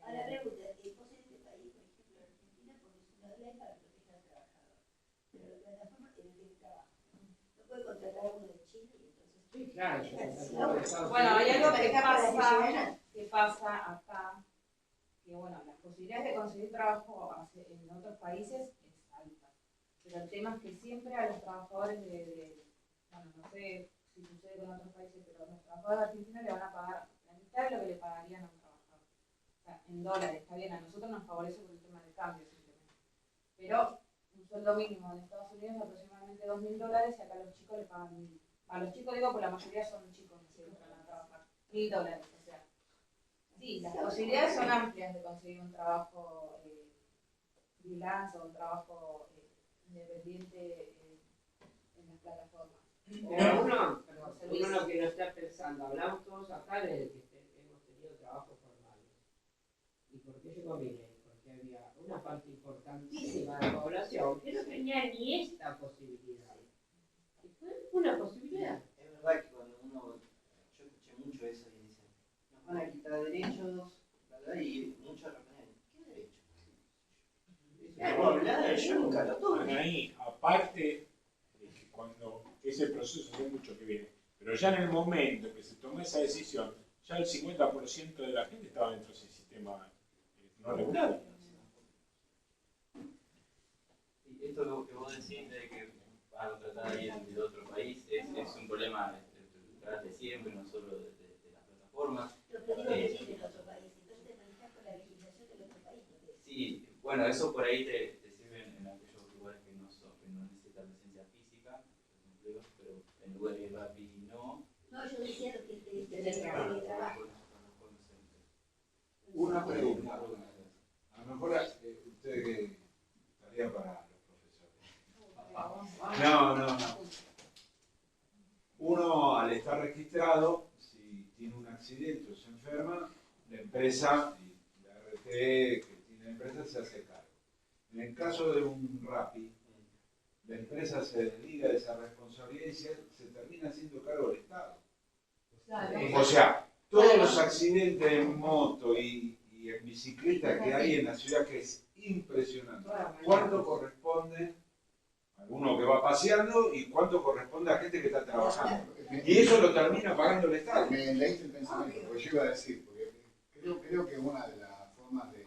S3: Ahora pregunta, vos en este país, por ejemplo, en Argentina, pones una ley para proteger al trabajador, pero la plataforma tiene teletrabajo. No puede contratar a uno de Chile y entonces...
S7: Sí, claro.
S8: Bueno, hay algo que pasa acá, que bueno, las posibilidades de conseguir trabajo en otros países es alta. Pero el tema es que siempre a los trabajadores bueno, no sé si sucede con otros países, pero a los trabajadores argentinos le van a pagar la mitad de lo que le pagarían a un trabajador. sea, en dólares, está bien, a nosotros nos favorece por el tema del cambio simplemente. Pero un sueldo mínimo en Estados Unidos es aproximadamente $2.000 y acá a los chicos les pagan 1.000. A los chicos digo, porque la mayoría son chicos que van a trabajar. $1.000, o sea. Sí, las posibilidades son amplias de conseguir un trabajo freelance o un trabajo independiente en las plataformas.
S7: Pero uno lo que no está pensando, hablamos todos acá de que hemos tenido trabajos formales. ¿Y por qué llegó mi ley? Porque había una parte importantísima de la población que no tenía ni esta posibilidad. Y fue una posibilidad.
S2: Es verdad que cuando uno, yo escuché mucho eso y dicen, nos van a quitar derechos, ¿verdad? Y muchos responden, ¿qué derechos? Yo nunca lo tuve.
S12: Ahí, aparte de que cuando ese proceso hace mucho que viene, pero ya en el momento que se tomó esa decisión, ya el 50% de la gente estaba dentro de ese sistema no regulado.
S1: Y esto que vos decís de que van a contratar a alguien de otro país es un problema estructural de siempre, no solo de las plataformas. Sí, bueno, eso por ahí te sirve en aquellos lugares que no necesitan presencia física, pero en lugares rápidos no.
S3: No, yo decía que te trabajo.
S9: Una pregunta. A lo mejor usted que estaría para los profesores. No. Uno al estar registrado, si tiene un accidente o se enferma, la empresa, y la RT que tiene la empresa se hace cargo. En el caso de un Rappi, la empresa se desliga de esa responsabilidad y se termina haciendo cargo del Estado. O sea, todos los accidentes en moto y en bicicleta que hay en la ciudad, que es impresionante. ¿Cuánto corresponde a uno que va paseando y cuánto corresponde a gente que está trabajando? Y eso lo termina pagando el Estado.
S10: Me leíste el pensamiento, porque yo iba a decir, porque creo que una de las formas de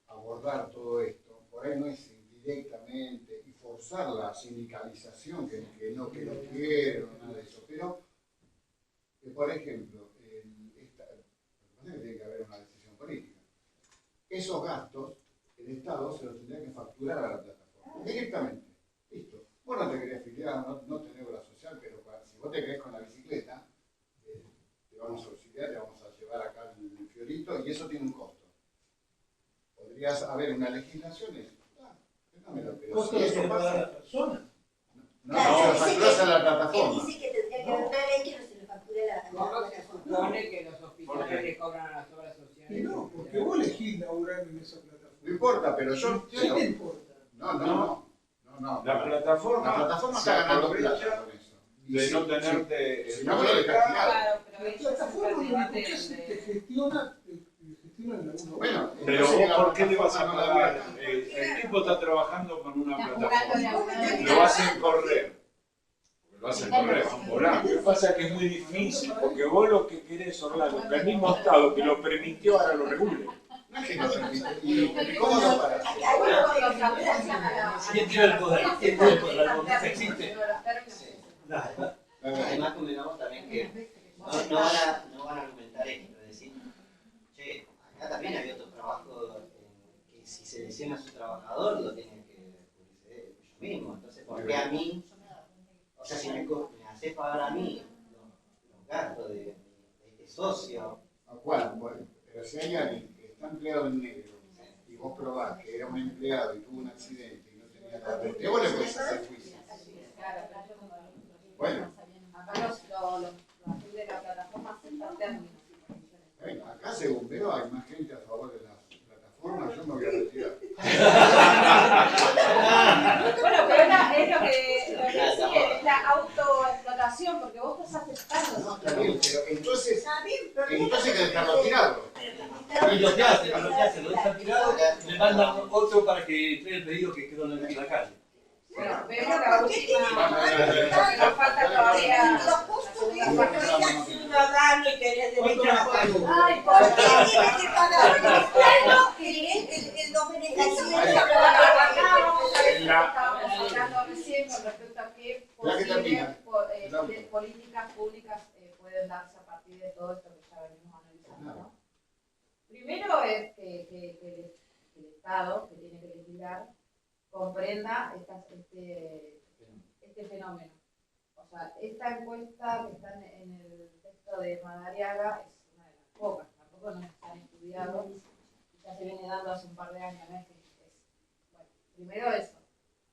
S10: abordar todo esto, por ahí no es directamente y forzar la sindicalización, que no quiero, nada de eso, pero que, por ejemplo, tiene que haber una decisión política. Esos gastos, el Estado se los tendría que facturar a la plataforma, directamente. Listo. Vos no te querés afiliar, no tenés obra social, pero si vos te querés con la bicicleta, te vamos a auxiliar, te vamos a llevar acá el fiorito, y eso tiene un costo. Podrías haber una legislación, pero
S11: ¿Costo
S10: si
S11: de
S10: eso pasa,
S11: la persona?
S10: No, se lo facturas a la plataforma.
S3: Él dice que tendría que haber una ley que no se le facture a la
S7: ¿Cómo se supone que los hospitales le cobran a las obras sociales?
S11: Y no, porque vos elegís laburar en esa plataforma.
S10: No importa, pero yo...
S11: ¿Qué te importa?
S10: No.
S9: La plataforma
S10: está ganando plata
S9: aprovecha
S10: con eso.
S9: de no tenerte
S10: Si no, lo dejas tirado.
S8: Claro, pero
S11: La plataforma lo único que hace es que gestiona el laburo.
S10: Bueno,
S9: pero vos, ¿por qué le vas a
S10: plataforma no la
S9: pagar?
S10: deja.
S9: El tipo está trabajando con una
S8: Está
S9: plataforma.
S8: jugándole a
S9: Lo hacen correr. Lo hacen correr, van volando.
S12: Lo que pasa es que es muy difícil, porque vos lo que querés, Orlando, que el mismo Estado que lo permitió ahora lo regule.
S10: No es que no permite. ¿Y cómo lo paras?
S5: ¿Quién tiene el poder? ¿Quién tiene el poder? ¿La voluntad existe?
S2: Además convengamos también que no van a argumentar esto, es decir, che, acá también había otro trabajo que si se lesiona a su trabajador lo tienen que cubrirse ellos mismos, entonces ¿por qué a mí? O sea, si me haces pagar a mí los gastos de socio.
S10: Bueno, pero si hay alguien que está empleado en negro y vos probás que era un empleado y tuvo un accidente y no tenía la RT, vos le podés hacer juicio. Bueno.
S8: Acá los de la plataforma aceptan términos y condiciones.
S10: Bueno, acá según veo hay más gente a favor de las plataformas, yo me voy a retirar.
S8: Bueno, pero es lo que sigue, es la autoexplotación, porque vos estás aceptando.
S10: No, está bien, pero entonces hay que dejarlo tirado.
S5: Y lo que hace, lo dejan tirado, le mandan otro para que entregue el pedido que quedó en la calle.
S8: Bueno, vemos la última, nos falta todavía.
S7: Ciudadano y querés derecho a pago.
S3: Ay, ¿por qué tiene que pagar más caro que los beneficios de la plataforma?
S8: Estábamos hablando recién con respecto a qué políticas públicas pueden darse a partir de todo esto que ya venimos analizando, ¿no? Primero es que el Estado, que tiene que legislar, comprenda este fenómeno. O sea, esta encuesta que está en el texto de Madariaga es una de las pocas, tampoco no están estudiados, ya se viene dando hace un par de años, ¿no? Bueno, primero eso,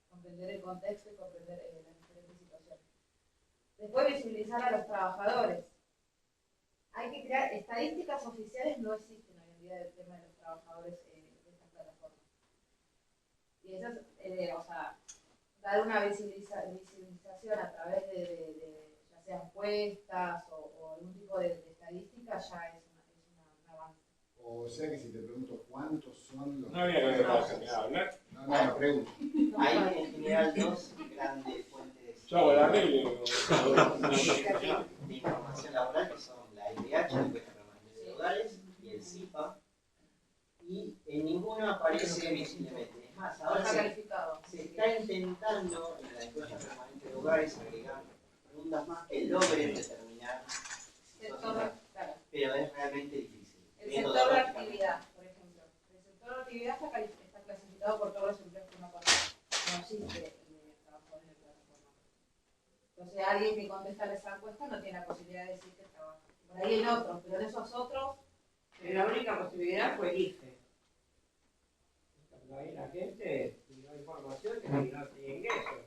S8: comprender el contexto y comprender las diferentes situaciones. Después visibilizar a los trabajadores. Hay que crear estadísticas oficiales, no existen hoy en día del tema de los trabajadores de estas plataformas. Y eso es, o sea, dar una visibilización a través de ya sea encuestas o algún tipo de estadística ya es un avance.
S10: O sea que si te pregunto cuántos son los...
S12: No había que hablar.
S10: No, pregunto.
S2: Hay en general dos grandes fuentes
S12: Yo hago el arreglo.
S2: de información laboral que son la LH, la encuesta permanente de hogares, y el CIPA, y en ninguno aparece visiblemente. Es más, ahora se está intentando en la encuesta permanente de hogares agregar preguntas más que logren determinar si sos una, pero es realmente difícil.
S8: El sector de actividad, por ejemplo. El sector de actividad está clasificado por todos los empleos que uno conoce. No existe trabajadores de plataforma. Entonces alguien que contesta esa encuesta no tiene la posibilidad de decir que trabaja. Por ahí en otros, pero en esos otros...
S7: La única posibilidad fue el IFE. Ahí la gente pidió información que no tenía ingresos.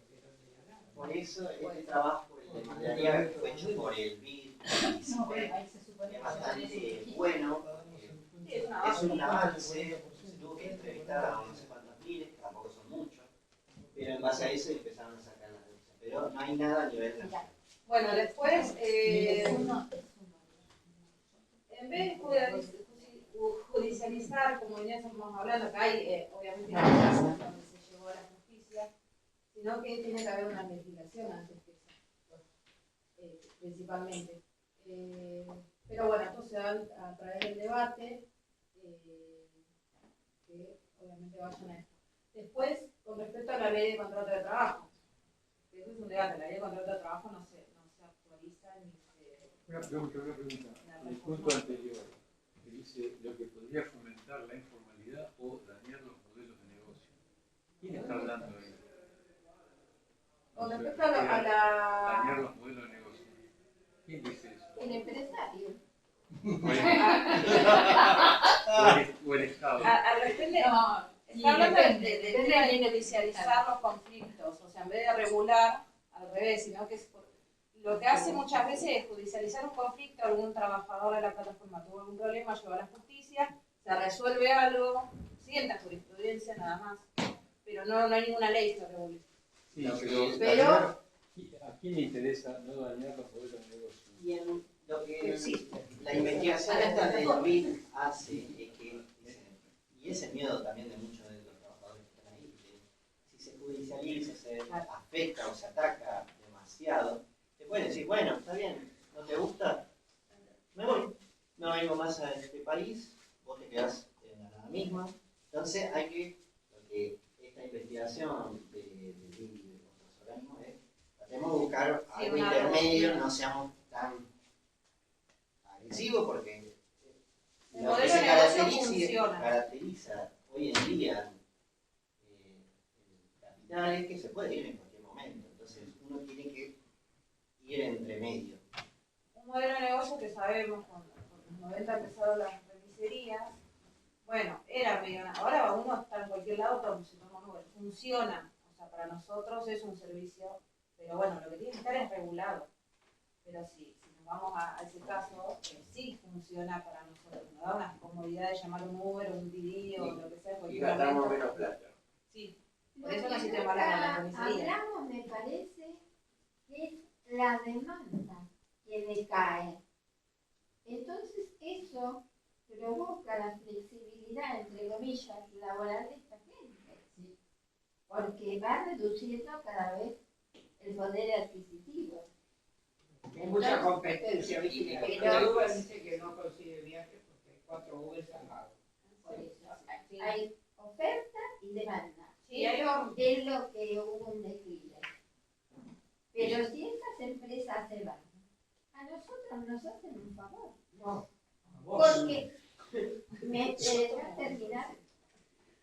S2: Por eso este trabajo, el de Madariaga, que fue hecho por el BID, es bastante bueno. Es un avance, se tuvo que entrevistar a no sé cuántos miles, que tampoco son muchos, pero en base a eso empezaron a sacar las luces. Pero no hay nada a nivel nacional.
S8: Bueno, después, en vez de judicializar, como ya estamos hablando, que hay obviamente casos donde se llevó a la justicia, sino que tiene que haber una legislación antes que eso, principalmente. Pero bueno, esto se da a través del debate, que obviamente vayan a esto. Después, con respecto a la ley de contrato de trabajo, que eso es un debate, la ley de contrato de trabajo no se actualiza ni se...
S13: Una pregunta. El punto anterior, que dice lo que podría fomentar la informalidad o dañar los modelos de negocio. ¿Quién está hablando de eso?
S8: Con respecto a la...
S13: Dañar los modelos de negocio. ¿Quién dice eso?
S6: El empresario.
S13: O el Estado.
S8: Está hablando de judicializar los conflictos, o sea, en vez de regular, al revés, sino que es lo que hace muchas veces es judicializar un conflicto, algún trabajador de la plataforma tuvo algún problema, lleva a la justicia, se resuelve algo, sienta jurisprudencia nada más, pero no hay ninguna ley que regule.
S13: Sí, pero ¿a quién le interesa no dañar los modelos de negocio?
S2: Y en lo que la investigación esta del BID hace es que, y ese miedo también de muchos de los trabajadores que están ahí, que si se judicializa, se afecta o se ataca demasiado, te pueden decir, bueno, está bien, no te gusta, me voy, no vengo más a este país, vos te quedás en la nada misma. Entonces hay que, porque esta investigación de BID y de otros organismos es, tratemos de buscar algo intermedio, no seamos tan agresivos, porque lo que se caracteriza hoy en día el capital es que se puede ir en cualquier momento, entonces uno tiene que ir entre medio.
S8: Un modelo de negocio que sabemos, cuando en los 90 empezaron las remiserías, bueno, era medio, ahora uno está en cualquier lado, todo se toma un Uber, funciona, o sea, para nosotros es un servicio, pero bueno, lo que tiene que estar es regulado, pero si nos vamos a ese caso, sí funciona para nosotros, nos da una comodidad de llamar un Uber o un Didi o lo que sea,
S4: y gastamos menos plata.
S8: Sí, por eso no existe más la remisería.
S6: Hablamos, me parece, que es la demanda que decae. Entonces eso provoca la flexibilidad, entre comillas, laboral de esta gente, ¿sí? Porque va reduciendo cada vez el poder adquisitivo.
S7: Hay mucha competencia, ¿viste? El Uber dice que no consigue viajes porque hay 4 Ubers al lado.
S6: Por eso, hay oferta y demanda.
S8: Sí,
S6: es lo que hubo un declive. Pero si esas empresas se van, a nosotros nos hacen un favor.
S7: No,
S6: Porque
S14: Me dejas terminar.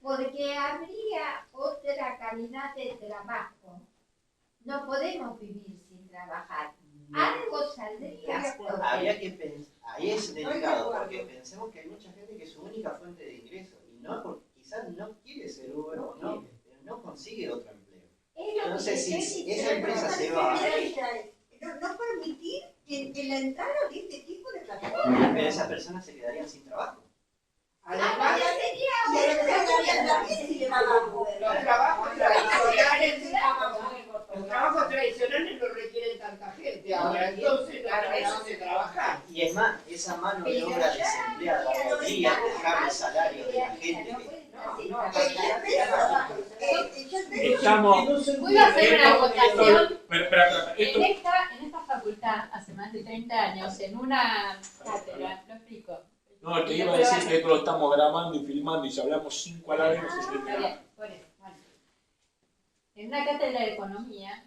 S14: Porque habría otra calidad de trabajo. No podemos vivir sin trabajar. Algo saldría.
S2: Habría que pensar, ahí es delicado, porque pensemos que hay mucha gente que es su única fuente de ingreso y no porque quizás no quiere ser Uber o no, pero no consigue otro empleo. Entonces, si esa empresa se va.
S3: No permitir que la entrada de este tipo de plataformas.
S2: Pero esas personas se quedarían sin trabajo.
S7: Además, los trabajos tradicionales no requieren tanta gente ahora, entonces no hay donde trabajar.
S2: Y es más, esa mano de obra desempleada podría dejar el salario de la gente
S12: Estamos.
S6: Voy a hacer una votación.
S12: Espera,
S6: En esta facultad, hace más de 30 años, en una cátedra, lo explico.
S12: No, el que iba a decir que esto lo estamos grabando y filmando y si hablamos 5 a la vez no se entiende nada.
S6: En una cátedra de economía,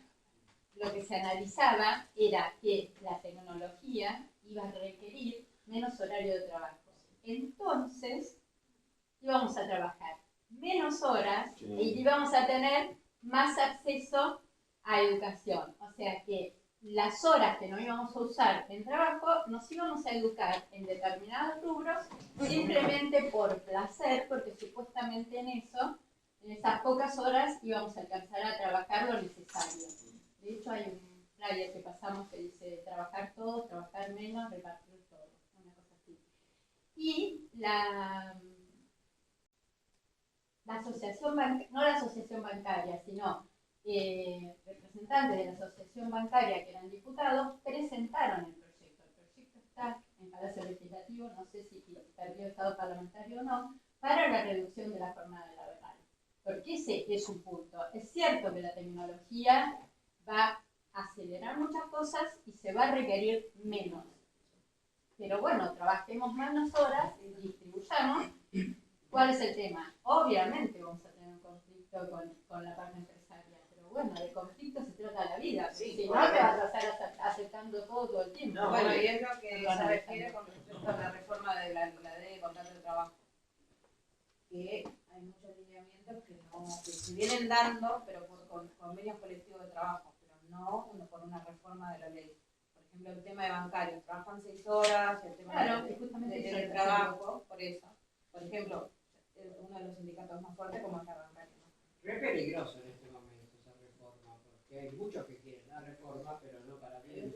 S6: lo que se analizaba era que la tecnología iba a requerir menos horario de trabajo. Entonces, íbamos a trabajar menos horas y íbamos a tener más acceso a educación. O sea que las horas que no íbamos a usar en trabajo, nos íbamos a educar en determinados rubros simplemente por placer, porque supuestamente en esas pocas horas íbamos a alcanzar a trabajar lo necesario. De hecho, hay un flyer que pasamos que dice trabajar todo, trabajar menos, repartir todo, una cosa así. Y la asociación bancaria, no la asociación bancaria, sino representantes de la asociación bancaria que eran diputados, presentaron el proyecto. El proyecto está en Palacio Legislativo, no sé si perdió estado parlamentario o no, para la reducción de la jornada laboral. Porque ese es un punto. Es cierto que la tecnología va a acelerar muchas cosas y se va a requerir menos. Pero bueno, trabajemos menos horas y distribuyamos. ¿Cuál es el tema? Obviamente vamos a tener un conflicto con la parte empresaria, pero bueno, de conflicto se trata la vida.
S2: Sí,
S6: si no, te vas a estar aceptando todo el tiempo.
S8: No, bueno, y es lo que se refiere con respecto a la reforma de la ley de contrato de trabajo. Que hay muchos lineamientos que se vienen dando, pero por convenios colectivos de trabajo, pero no por una reforma de la ley. Por ejemplo, el tema de bancarios, trabajan 6 horas, el tema de teletrabajo, por eso. Por ejemplo, uno de los sindicatos más fuertes como es la bancaria.
S7: Es peligroso en este momento esa reforma, porque hay muchos que quieren la reforma, pero no para bien.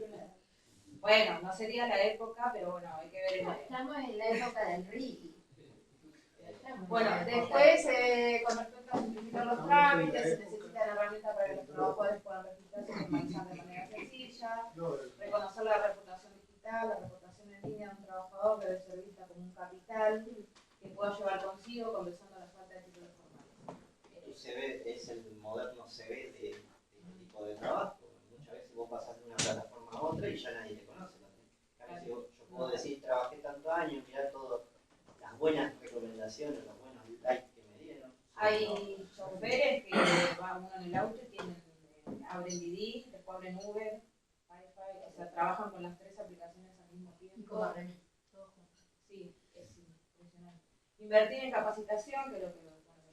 S8: Bueno, no sería la época, pero bueno, hay que ver.
S14: Estamos en la época del RIGI.
S8: Bueno, después, con respecto a simplificar los trámites, se necesita la herramienta para que los trabajadores puedan registrarse y formalizar de manera sencilla, reconocer la reputación digital, la reputación en línea de un trabajador debe ser vista como un capital que pueda llevar consigo, compensando la falta de títulos formales.
S2: Tu CV es el moderno CV de este tipo de trabajo. Muchas veces vos pasás de una plataforma a otra y ya nadie te conoce. Yo puedo decir, trabajé tantos años, mirá todas las buenas recomendaciones, los buenos likes que me dieron.
S8: Hay choferes que va uno en el auto y abren Didi, después abren Uber, Wi-Fi, o sea, trabajan con las 3 aplicaciones al mismo tiempo.
S6: Y como Remy, todos juntos.
S8: Sí, es impresionante. Invertir en capacitación, que es lo que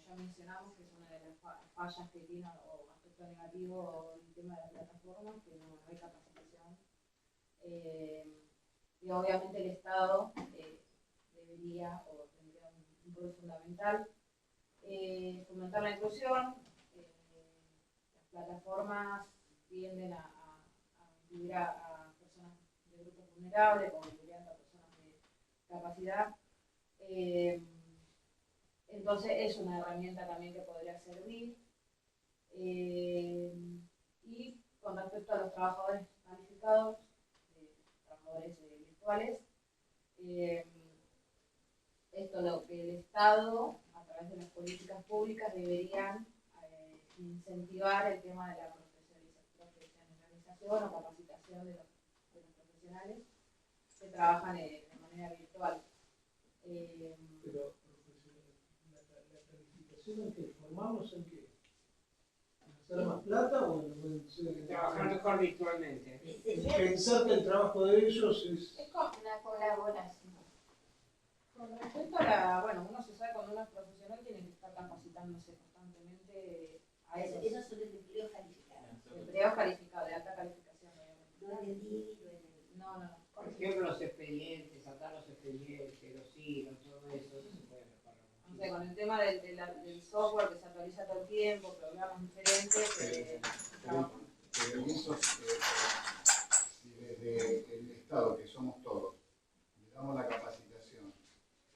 S8: ya mencionamos, que es una de las fallas que tiene o aspecto negativo el tema de las plataformas, que no hay capacitación. Y obviamente el Estado debería o tendría un rol fundamental. Fomentar la inclusión. Las plataformas tienden a incluir a personas de grupos vulnerables, como incluirían a personas de capacidad. Entonces es una herramienta también que podría servir. Y con respecto a los trabajadores calificados, trabajadores virtuales, esto lo que el Estado, a través de las políticas públicas, deberían incentivar el tema de la profesionalización o capacitación de los profesionales que trabajan de manera virtual.
S11: Pero la calificación en que formamos en qué? ¿En hacer más plata o en
S7: trabajar mejor virtualmente?
S11: Pensar que el trabajo de ellos es
S14: Es como una colaboración.
S8: Con respecto a la, bueno, uno se sabe cuando uno es profesional tiene que estar capacitándose constantemente a eso.
S3: Esos son los empleos calificados.
S8: Empleos calificados, de alta calificación, obviamente.
S3: No en el DIVI,
S8: no, no.
S7: Por ejemplo, los expedientes, sacar los expedientes, los hilos, todo eso se puede mejorar.
S8: No sé, con el tema del software que se actualiza todo el tiempo, programas diferentes.
S10: Pero eso, desde el Estado, que somos todos, le damos la capacitación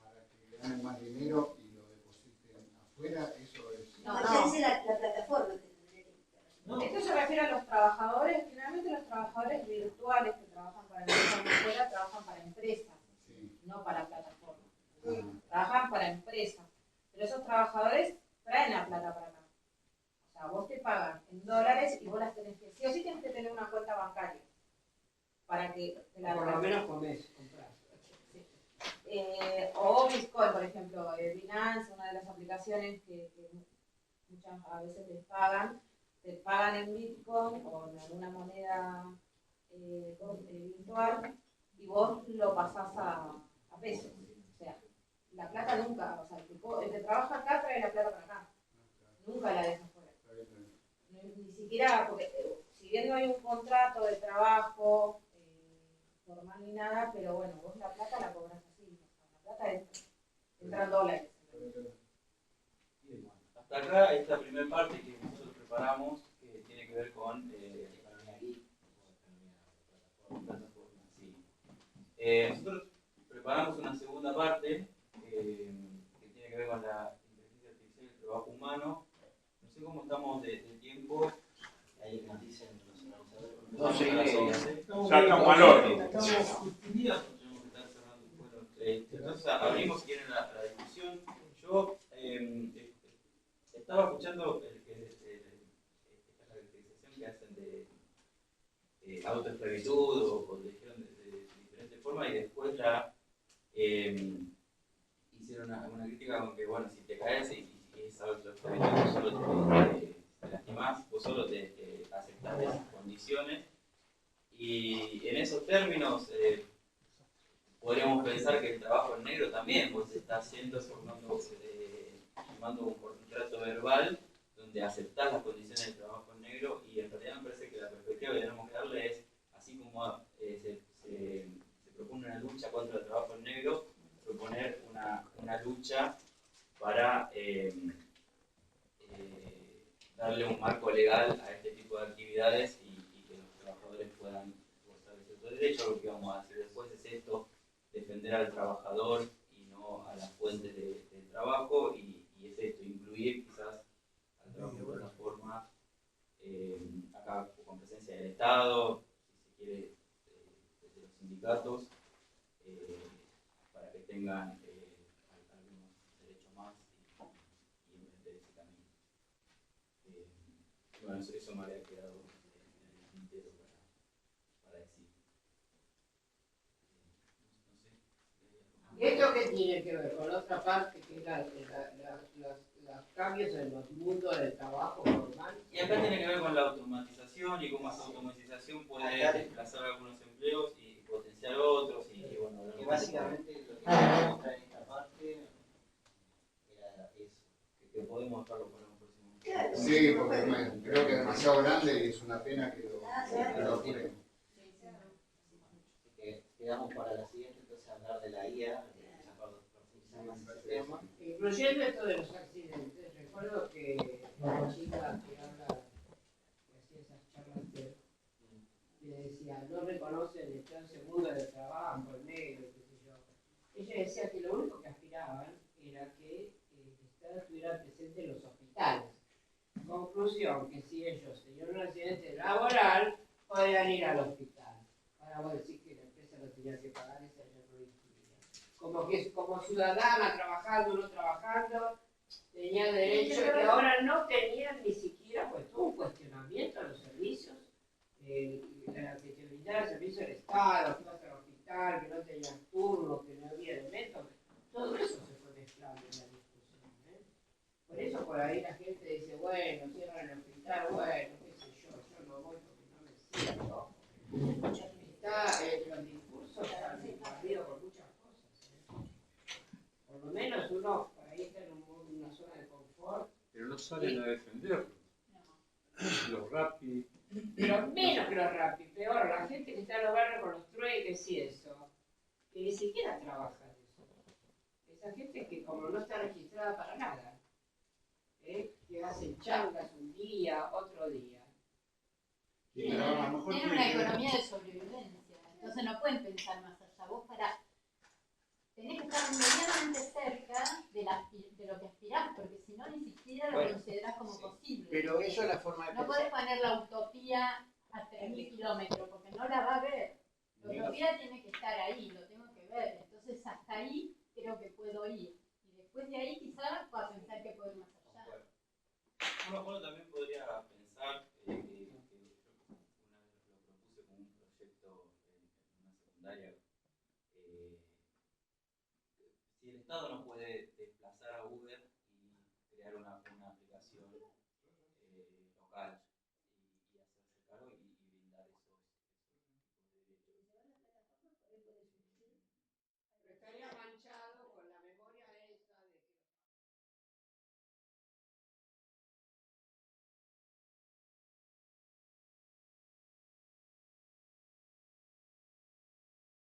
S10: para que ganen más dinero y lo depositen afuera, eso es...
S3: No, esa es la plataforma que tendría que estar.
S8: No. Esto se refiere a los trabajadores, finalmente los trabajadores virtuales que trabajan para empresas de afuera trabajan para empresas,
S10: Sí.
S8: no para plataformas. Trabajan para empresas, pero esos trabajadores traen la plata para acá. O sea, vos te pagan en dólares y vos las tenés que, sí o sí tienes que tener una cuenta bancaria para que te la
S7: Por lo menos comprar.
S8: Sí. O Bitcoin, por ejemplo, Binance, una de las aplicaciones que muchas a veces les pagan, te pagan en Bitcoin o en alguna moneda virtual y vos lo pasás a pesos. O sea, la plata nunca, o sea, el que trabaja acá trae la plata para acá, nunca la deja fuera. Ni siquiera, porque si bien no hay un contrato de trabajo formal ni nada, pero bueno, vos la plata la cobras así, o sea, la plata entra en dólares.
S1: Bien, hasta acá esta primera parte que nosotros preparamos, que tiene que ver con economía geek o economía plataforma. Sí. Nosotros preparamos una segunda parte que tiene que ver con la inteligencia artificial y el trabajo humano. No sé cómo estamos de tiempo.
S2: Ahí nos dicen los organizadores.
S1: No sé,
S12: Ya estamos al horno.
S1: Entonces abrimos si quieren la discusión. Yo estaba escuchando esta caracterización que hacen de autoesclavitud o dijeron de diferentes formas y después la hicieron una crítica con que bueno, si te caes y es autoesclavitud, vos solo te lastimás, vos solo te aceptás esas condiciones. Y en esos términos podríamos pensar que el trabajo en negro también pues, está haciendo firmando un contrato verbal donde aceptás las condiciones del trabajo en negro y en realidad me parece que la perspectiva que tenemos que darle es, así como se propone una lucha contra el trabajo en negro, proponer una lucha para darle un marco legal a este tipo de actividades y que los trabajadores puedan gozar de ciertos derechos. Lo que vamos a hacer después es esto, defender al trabajador y no a las fuentes del trabajo y es esto, incluir quizás al trabajo de plataforma acá con presencia del Estado, si se quiere, desde los sindicatos, para que tengan algunos derechos más y emprender ese camino. Bueno, eso me había quedado en el tintero para decir.
S7: ¿Y esto qué tiene que ver con otra parte que es los cambios en los mundos del trabajo formal?
S1: Y acá tiene que ver con la automatización y cómo esa automatización puede desplazar algunos empleos y potenciar otros. Y bueno,
S2: que básicamente lo que quería mostrar en esta parte era eso.
S1: Que podemos dejarlo para un próximo.
S10: Sí, porque creo que es demasiado grande y es una pena que lo tiremos.
S2: Así que quedamos para la siguiente, entonces hablar de la IA, profundizar más en ese tema.
S7: Incluyendo esto de los accidentes, recuerdo que la chica que habla, que hacía esas charlas le decía, no reconoce el estado segundo del trabajo, el negro, qué sé yo. Ella decía que lo único que aspiraban era que el Estado estuviera presente en los hospitales. Conclusión, que si ellos tenían un accidente laboral, podían ir al hospital. Ahora voy a decir que la empresa no tenía que pagar, esa ya no lo incluía. Como que como ciudadana, trabajando o no trabajando, tenía derecho, que ahora no tenían ni siquiera pues todo un cuestionamiento a los servicios, que te brindara el servicio del Estado, que ibas al hospital, que no tenías turno, que no había elementos. Todo eso se fue mezclando en la discusión. Por eso por ahí la gente dice, bueno, cierran el hospital, bueno, qué sé yo no voy porque no me siento. Está, los discursos están compartidos por muchas cosas.
S13: salen a defenderlo. Los Rappi.
S7: Pero menos que los Rappi, peor, la gente que está en los barrios con los trueques y eso, que ni siquiera trabaja de eso. Esa gente que como no está registrada para nada, que hacen changas un día, otro día.
S10: Sí, pero a lo mejor
S8: Tienen una economía de sobrevivencia, entonces no pueden pensar más allá. Vos tenés que estar medianamente cerca de lo que aspirás, porque si no ni siquiera lo considerás como posible.
S4: Pero eso es la forma de
S8: No podés poner la utopía a 3.000 kilómetros, porque no la va a ver. La utopía tiene que estar ahí, lo tengo que ver. Entonces hasta ahí creo que puedo ir. Y después de ahí quizás pueda pensar que puedo ir más allá.
S1: Uno también podría pensar, que una vez lo propuse como un proyecto en una secundaria, si el Estado no puede